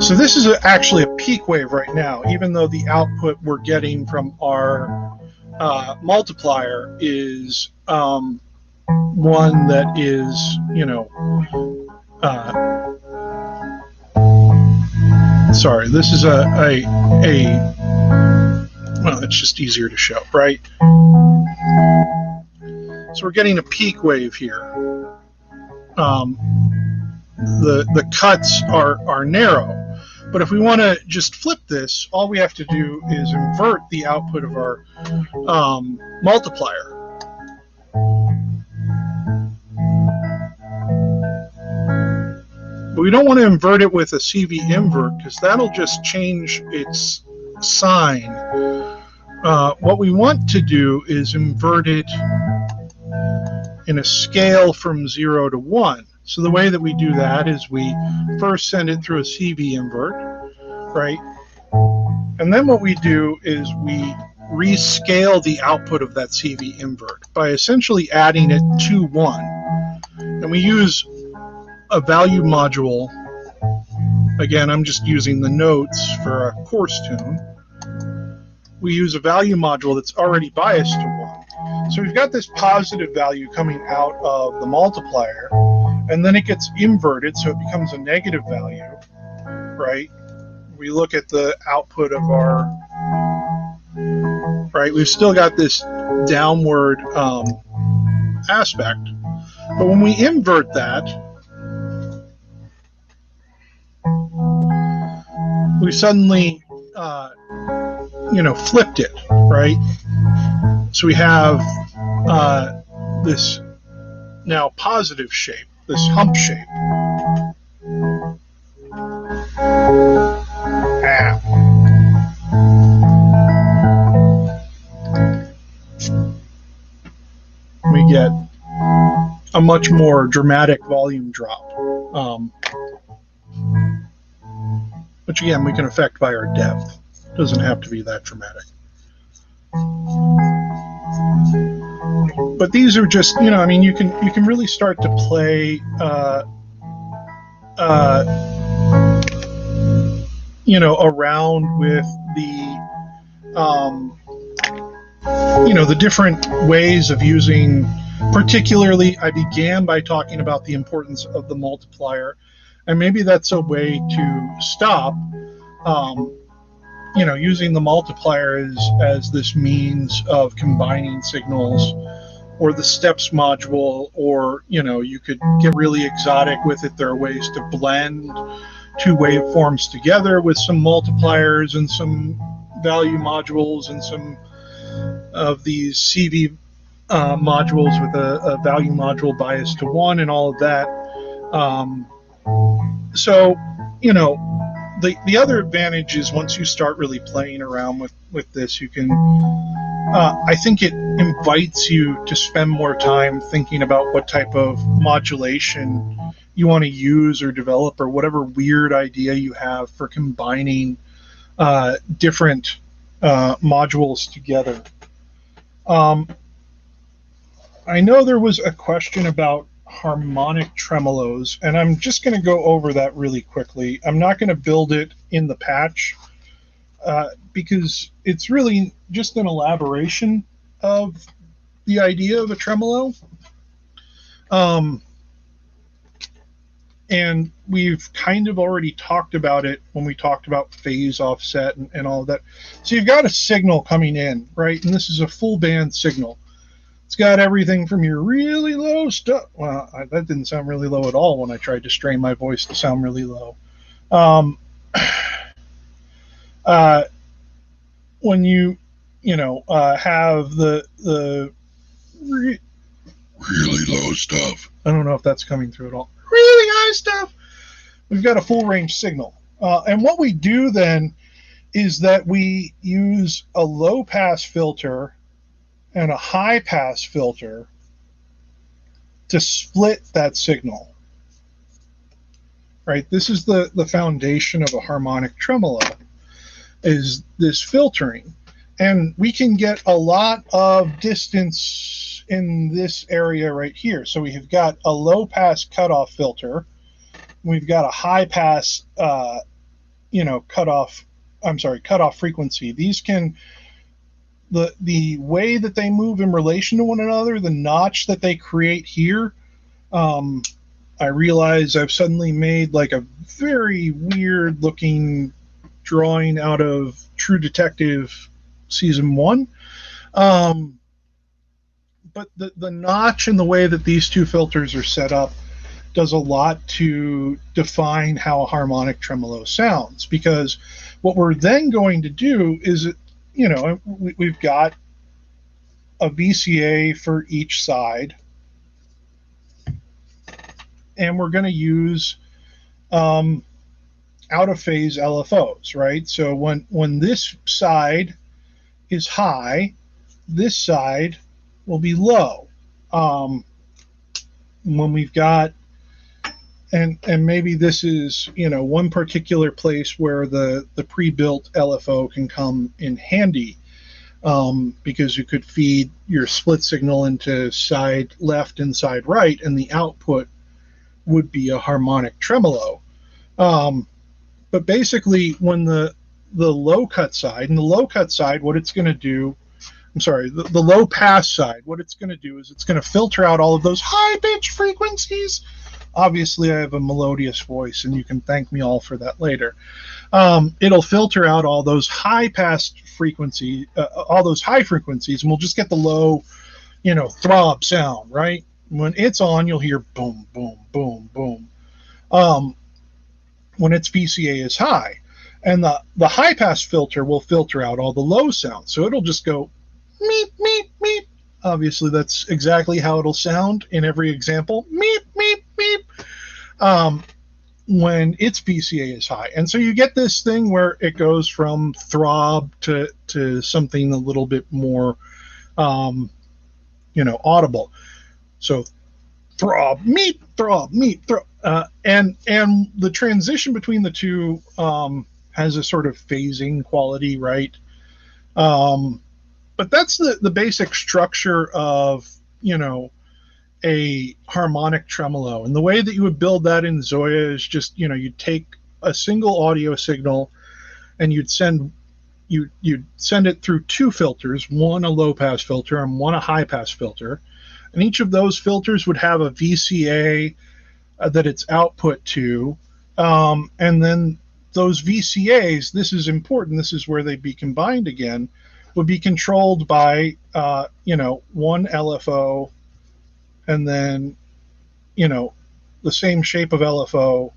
So this is actually a peak wave right now, even though the output we're getting from our multiplier is one that is, sorry, this is well, it's just easier to show, right? So we're getting a peak wave here. The cuts are narrow, but if we want to just flip this, all we have to do is invert the output of our multiplier. But we don't want to invert it with a CV invert, because that'll just change its sign. What we want to do is invert it in a scale from 0 to 1. So the way that we do that is we first send it through a CV invert, right? And then what we do is we rescale the output of that CV invert by essentially adding it to 1. And we use a value module. Again, I'm just using the notes for a course tune. We use a value module that's already biased to 1. So we've got this positive value coming out of the multiplier, and then it gets inverted, so it becomes a negative value, right? We look at the output of our, right, we've still got this downward aspect, but when we invert that, we suddenly, flipped it, right? So we have this now positive shape, this hump shape. We get a much more dramatic volume drop, which again we can affect by our depth. It doesn't have to be that dramatic. But these are just, you can really start to play, around with the different ways of using. Particularly, I began by talking about the importance of the multiplier, and maybe that's a way to stop. Using the multiplier as this means of combining signals, or the steps module, or you could get really exotic with it. There are ways to blend two waveforms together with some multipliers and some value modules and some of these CV modules with a value module biased to 1 and all of that. So the other advantage is once you start really playing around with this, you can. I think it invites you to spend more time thinking about what type of modulation you want to use or develop, or whatever weird idea you have for combining different modules together. I know there was a question about harmonic tremolos, and I'm just going to go over that really quickly. I'm not going to build it in the patch because it's really just an elaboration of the idea of a tremolo. And we've kind of already talked about it when we talked about phase offset and all of that. So you've got a signal coming in, right? And this is a full band signal. It's got everything from your really low stuff. Well, that didn't sound really low at all when I tried to strain my voice to sound really low. When you have the really low stuff. I don't know if that's coming through at all. Really high stuff. We've got a full range signal. And what we do then is that we use a low pass filter and a high pass filter to split that signal. Right? This is the foundation of a harmonic tremolo, is this filtering. And we can get a lot of distance in this area right here. So we have got a low pass cutoff filter. We've got a high pass, cutoff frequency. These can, the way that they move in relation to one another, the notch that they create here, I realize I've suddenly made like a very weird looking drawing out of True Detective season 1. But the notch and the way that these two filters are set up does a lot to define how a harmonic tremolo sounds, because what we're then going to do is, we've got a VCA for each side, and we're going to use out of phase LFOs, right? So when this side is high, this side will be low. When we've got, and maybe this is, one particular place where the pre-built LFO can come in handy, because you could feed your split signal into side left and side right, and the output would be a harmonic tremolo. But basically, when the low cut side, and the low cut side, what it's going to do, the low pass side, what it's going to do is it's going to filter out all of those high pitch frequencies. Obviously, I have a melodious voice, and you can thank me all for that later. It'll filter out all those high pass frequency, all those high frequencies, and we'll just get the low, throb sound, right? When it's on, you'll hear boom, boom, boom, boom. When its VCA is high. And the high pass filter will filter out all the low sounds. So it'll just go meep, meep, meep. Obviously, that's exactly how it'll sound in every example. Meep, meep, meep. When its VCA is high. And so you get this thing where it goes from throb to something a little bit more, audible. So throb, meep, throb, meep, throb. And the transition between the two has a sort of phasing quality, right? But that's the basic structure of, a harmonic tremolo. And the way that you would build that in ZOIA is just, you'd take a single audio signal and you'd send it through two filters, one a low pass filter and one a high pass filter. And each of those filters would have a VCA that it's output to. And then those VCAs, this is important, this is where they'd be combined again, would be controlled by, one LFO and then, the same shape of LFO.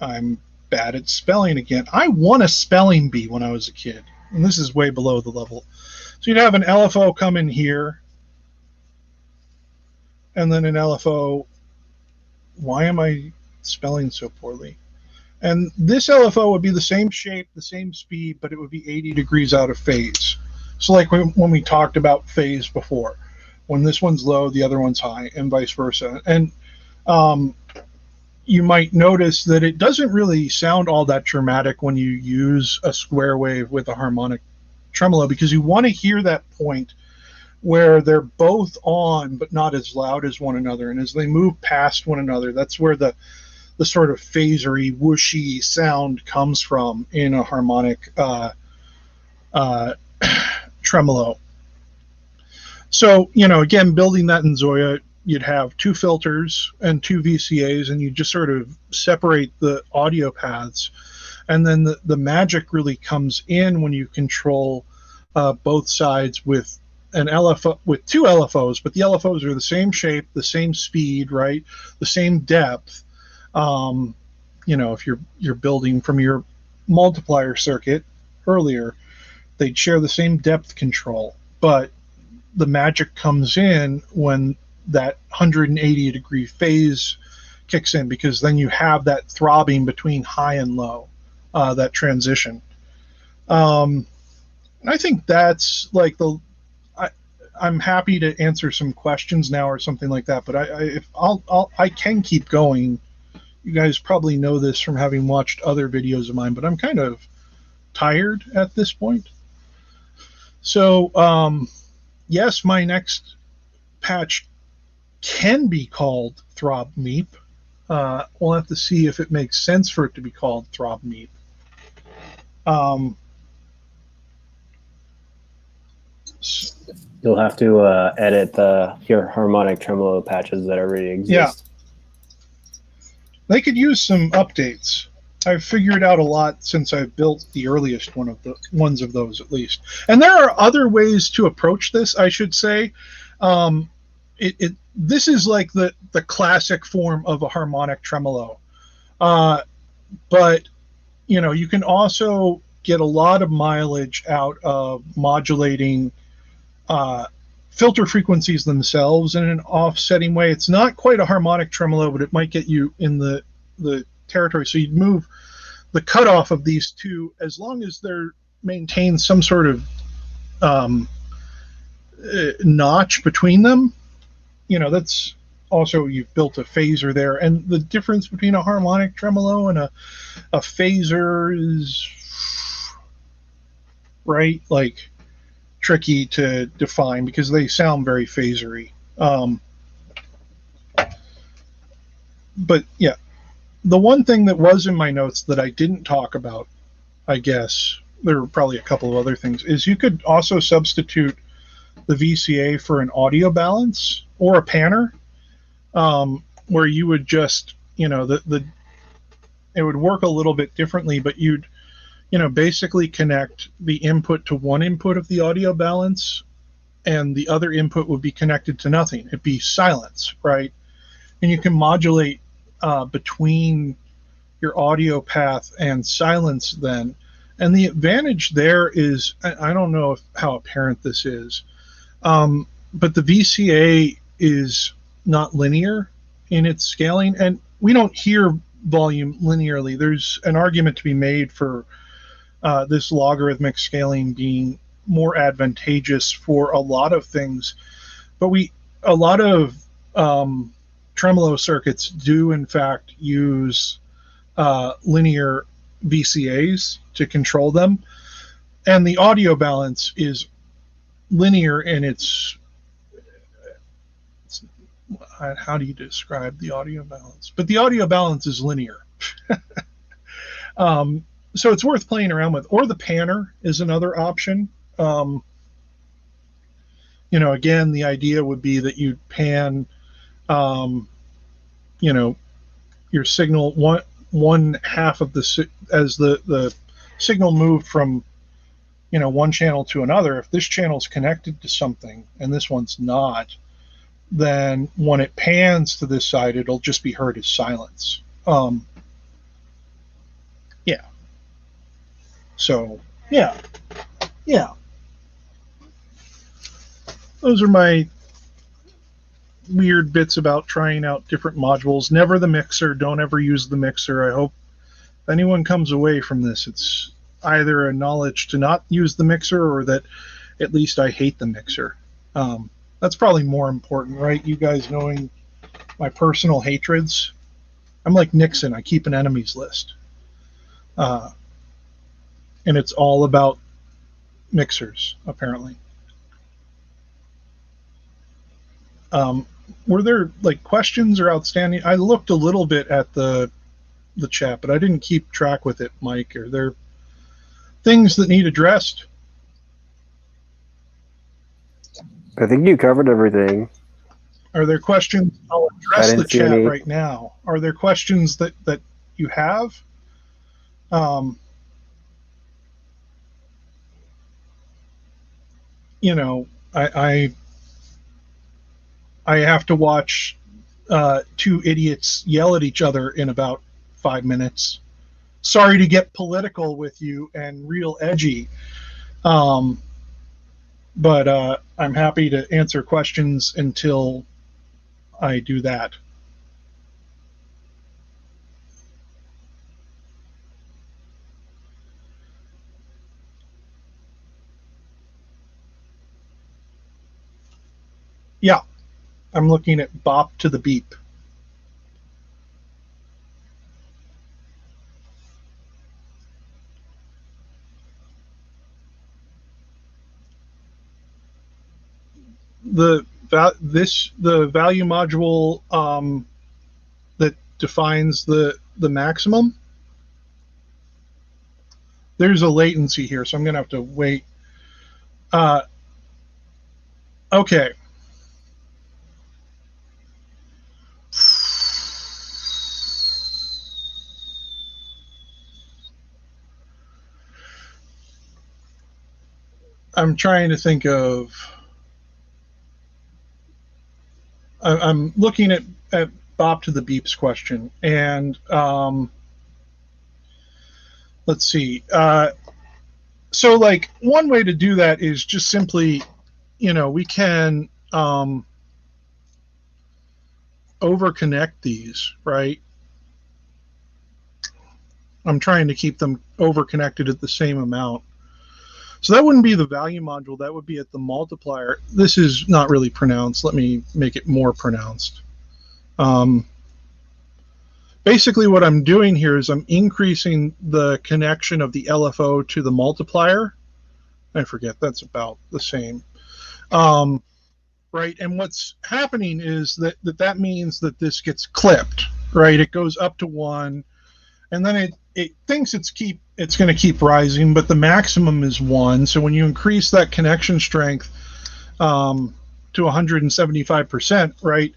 I'm bad at spelling again. I won a spelling bee when I was a kid, and this is way below the level. So you'd have an LFO come in here, and then an LFO. Why am I spelling so poorly? And this LFO would be the same shape, the same speed, but it would be 80 degrees out of phase. So like when we talked about phase before, when this one's low, the other one's high, and vice versa. And you might notice that it doesn't really sound all that dramatic when you use a square wave with a harmonic tremolo, because you want to hear that point where they're both on but not as loud as one another. And as they move past one another, that's where the sort of phasery, whooshy sound comes from in a harmonic tremolo. So, again, building that in ZOIA, you'd have 2 filters and 2 VCAs, and you just sort of separate the audio paths. And then the magic really comes in when you control both sides with an LFO, with 2 LFOs, but the LFOs are the same shape, the same speed, right? The same depth. If you're building from your multiplier circuit earlier, they'd share the same depth control, but the magic comes in when that 180 degree phase kicks in, because then you have that throbbing between high and low, that transition. And I think that's like I'm happy to answer some questions now or something like that, but I can keep going. You guys probably know this from having watched other videos of mine, but I'm kind of tired at this point. So, yes, my next patch can be called Throb Meep. We'll have to see if it makes sense for it to be called Throb Meep. You'll have to edit your harmonic tremolo patches that already exist. Yeah. They could use some updates. I've figured out a lot since I've built the earliest ones of those, at least. And there are other ways to approach this, I should say. This is like the classic form of a harmonic tremolo. But, you can also get a lot of mileage out of modulating filter frequencies themselves in an offsetting way. It's not quite a harmonic tremolo, but it might get you in the territory. So you'd move the cutoff of these two, as long as they're maintain some sort of notch between them. That's also, you've built a phaser there. And the difference between a harmonic tremolo and a phaser is, right, like, tricky to define because they sound very phasery. But yeah, the one thing that was in my notes that I didn't talk about, I guess there were probably a couple of other things, is you could also substitute the VCA for an audio balance or a panner, where you would just, it would work a little bit differently, but you'd basically connect the input to one input of the audio balance, and the other input would be connected to nothing. It'd be silence, right? And you can modulate between your audio path and silence then. And the advantage there is, I don't know how apparent this is, but the VCA is not linear in its scaling, and we don't hear volume linearly. There's an argument to be made for this logarithmic scaling being more advantageous for a lot of things, but a lot of tremolo circuits do in fact use linear VCAs to control them, and the audio balance is linear in its how do you describe the audio balance? But the audio balance is linear. So it's worth playing around with. Or the panner is another option. Again, the idea would be that you'd pan, your signal one half of as the signal moved from, one channel to another. If this channel's connected to something and this one's not, then when it pans to this side, it'll just be heard as silence. Yeah. So, yeah. Those are my weird bits about trying out different modules. Never the mixer. Don't ever use the mixer. I hope If anyone comes away from this, it's either a knowledge to not use the mixer or that at least I hate the mixer. That's probably more important, right? You guys knowing my personal hatreds. I'm like Nixon. I keep an enemies list. And it's all about mixers, apparently. Were there like questions or outstanding? I looked a little bit at the chat, but I didn't keep track with it, Mike. Are there things that need addressed? I think you covered everything. Are there questions? I'll address the chat right now. Are there questions that you have? You know, I have to watch two idiots yell at each other in about 5 minutes. Sorry to get political with you and real edgy. But I'm happy to answer questions until I do that. Yeah, I'm looking at bop to the beep. The value module that defines the maximum. There's a latency here, so I'm going to have to wait. Okay. I'm trying to think of. I'm looking at Bop to the Beep's question, and let's see. So, like, one way to do that is just simply, we can overconnect these, right? I'm trying to keep them overconnected at the same amount. So that wouldn't be the value module. That would be at the multiplier. This is not really pronounced. Let me make it more pronounced. Basically, what I'm doing here is I'm increasing the connection of the LFO to the multiplier. I forget, that's about the same. Right, and what's happening is that means that this gets clipped, right? It goes up to 1, and then it thinks it's going to keep rising, but the maximum is 1. So when you increase that connection strength to 175%, right?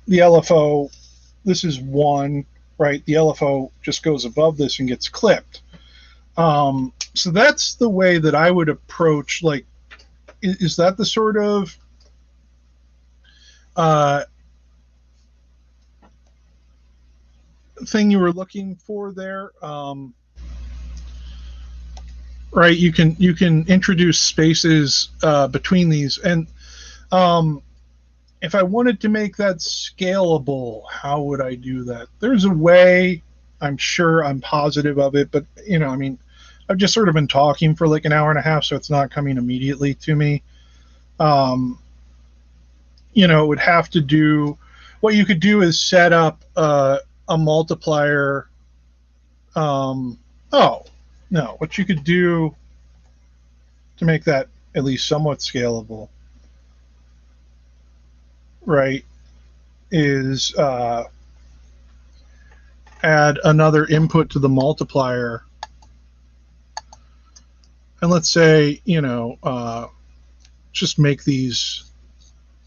The LFO, this is 1, right? The LFO just goes above this and gets clipped. So that's the way that I would approach, like, is that the sort of thing you were looking for there? Right, you can introduce spaces between these, and if I wanted to make that scalable, how would I do that? There's a way. I'm sure, I'm positive of it, but I mean, I've just sort of been talking for like an hour and a half, so it's not coming immediately to me. It would have to do. What you could do is set up a multiplier. What you could do to make that at least somewhat scalable, right, is add another input to the multiplier, and let's say just make these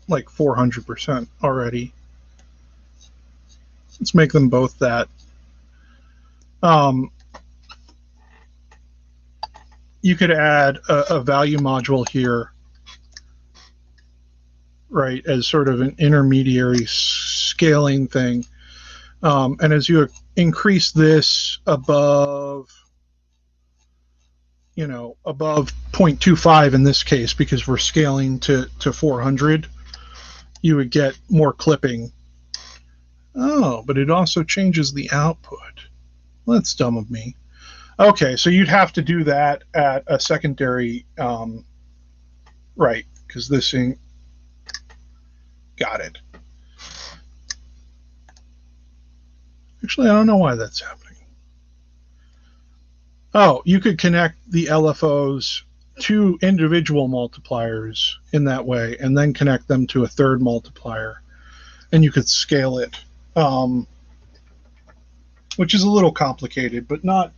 like 400% already. Let's make them both that. You could add a value module here, right, as sort of an intermediary scaling thing. And as you increase this above, above 0.25 in this case, because we're scaling to 400, you would get more clipping. Oh, but it also changes the output. Well, that's dumb of me. Okay, so you'd have to do that at a secondary, right, because this thing, got it. Actually, I don't know why that's happening. Oh, you could connect the LFOs to individual multipliers in that way, and then connect them to a third multiplier, and you could scale it, which is a little complicated, but not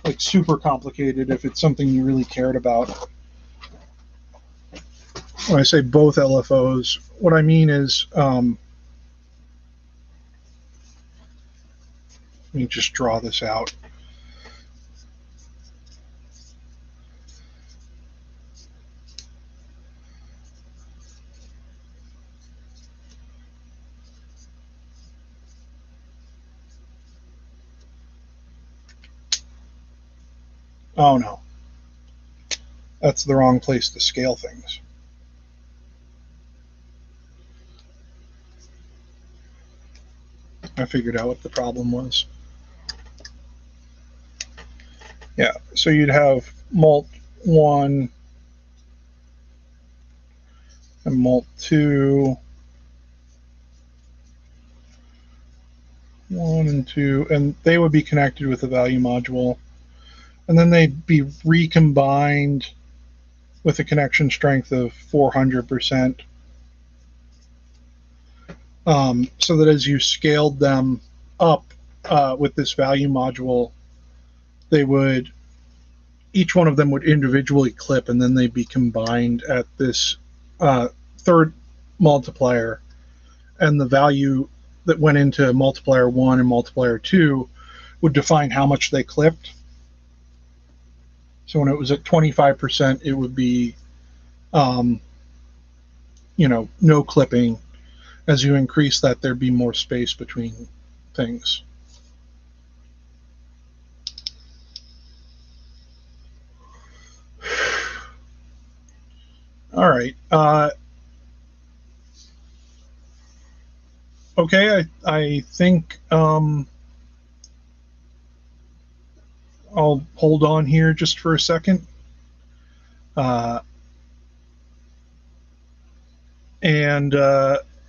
like super complicated if it's something you really cared about. When I say both LFOs, what I mean is, let me just draw this out. Oh no, that's the wrong place to scale things. I figured out what the problem was. Yeah, so you'd have mult 1 and mult 2, 1 and 2, and they would be connected with the value module, and then they'd be recombined with a connection strength of 400%, so that as you scaled them up with this value module, they would, each one of them would individually clip, and then they'd be combined at this third multiplier, and the value that went into multiplier 1 and multiplier 2 would define how much they clipped. So when it was at 25%, it would be, no clipping. As you increase that, there'd be more space between things. All right. Okay, I think I'll hold on here just for a second.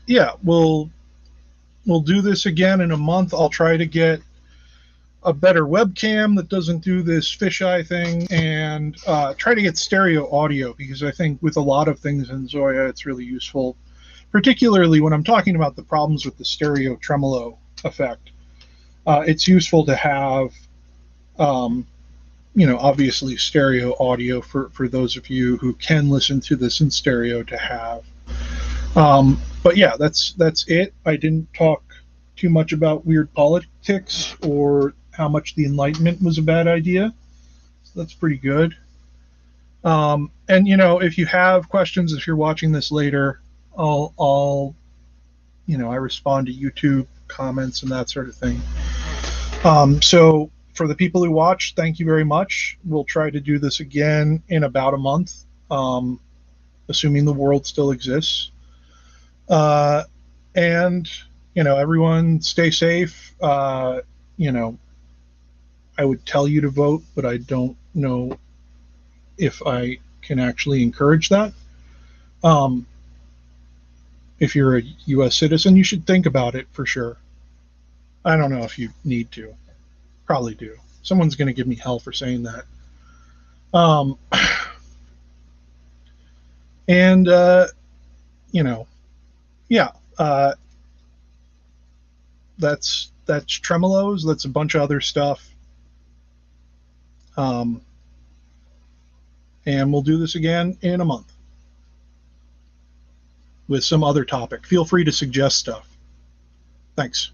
Yeah, we'll do this again in a month. I'll try to get a better webcam that doesn't do this fisheye thing, and try to get stereo audio, because I think with a lot of things in ZOIA, it's really useful, particularly when I'm talking about the problems with the stereo tremolo effect. It's useful to have, obviously stereo audio for those of you who can listen to this in stereo to have. But yeah, that's it. I didn't talk too much about weird politics or how much the Enlightenment was a bad idea. So that's pretty good. And if you have questions, if you're watching this later, I'll I respond to YouTube comments and that sort of thing. So for the people who watch, thank you very much. We'll try to do this again in about a month, assuming the world still exists. And everyone stay safe. I would tell you to vote, but I don't know if I can actually encourage that. If you're a U.S. citizen, you should think about it for sure. I don't know if you need to. Probably do. Someone's going to give me hell for saying that. Yeah. That's Tremolos. That's a bunch of other stuff. And we'll do this again in a month with some other topic. Feel free to suggest stuff. Thanks.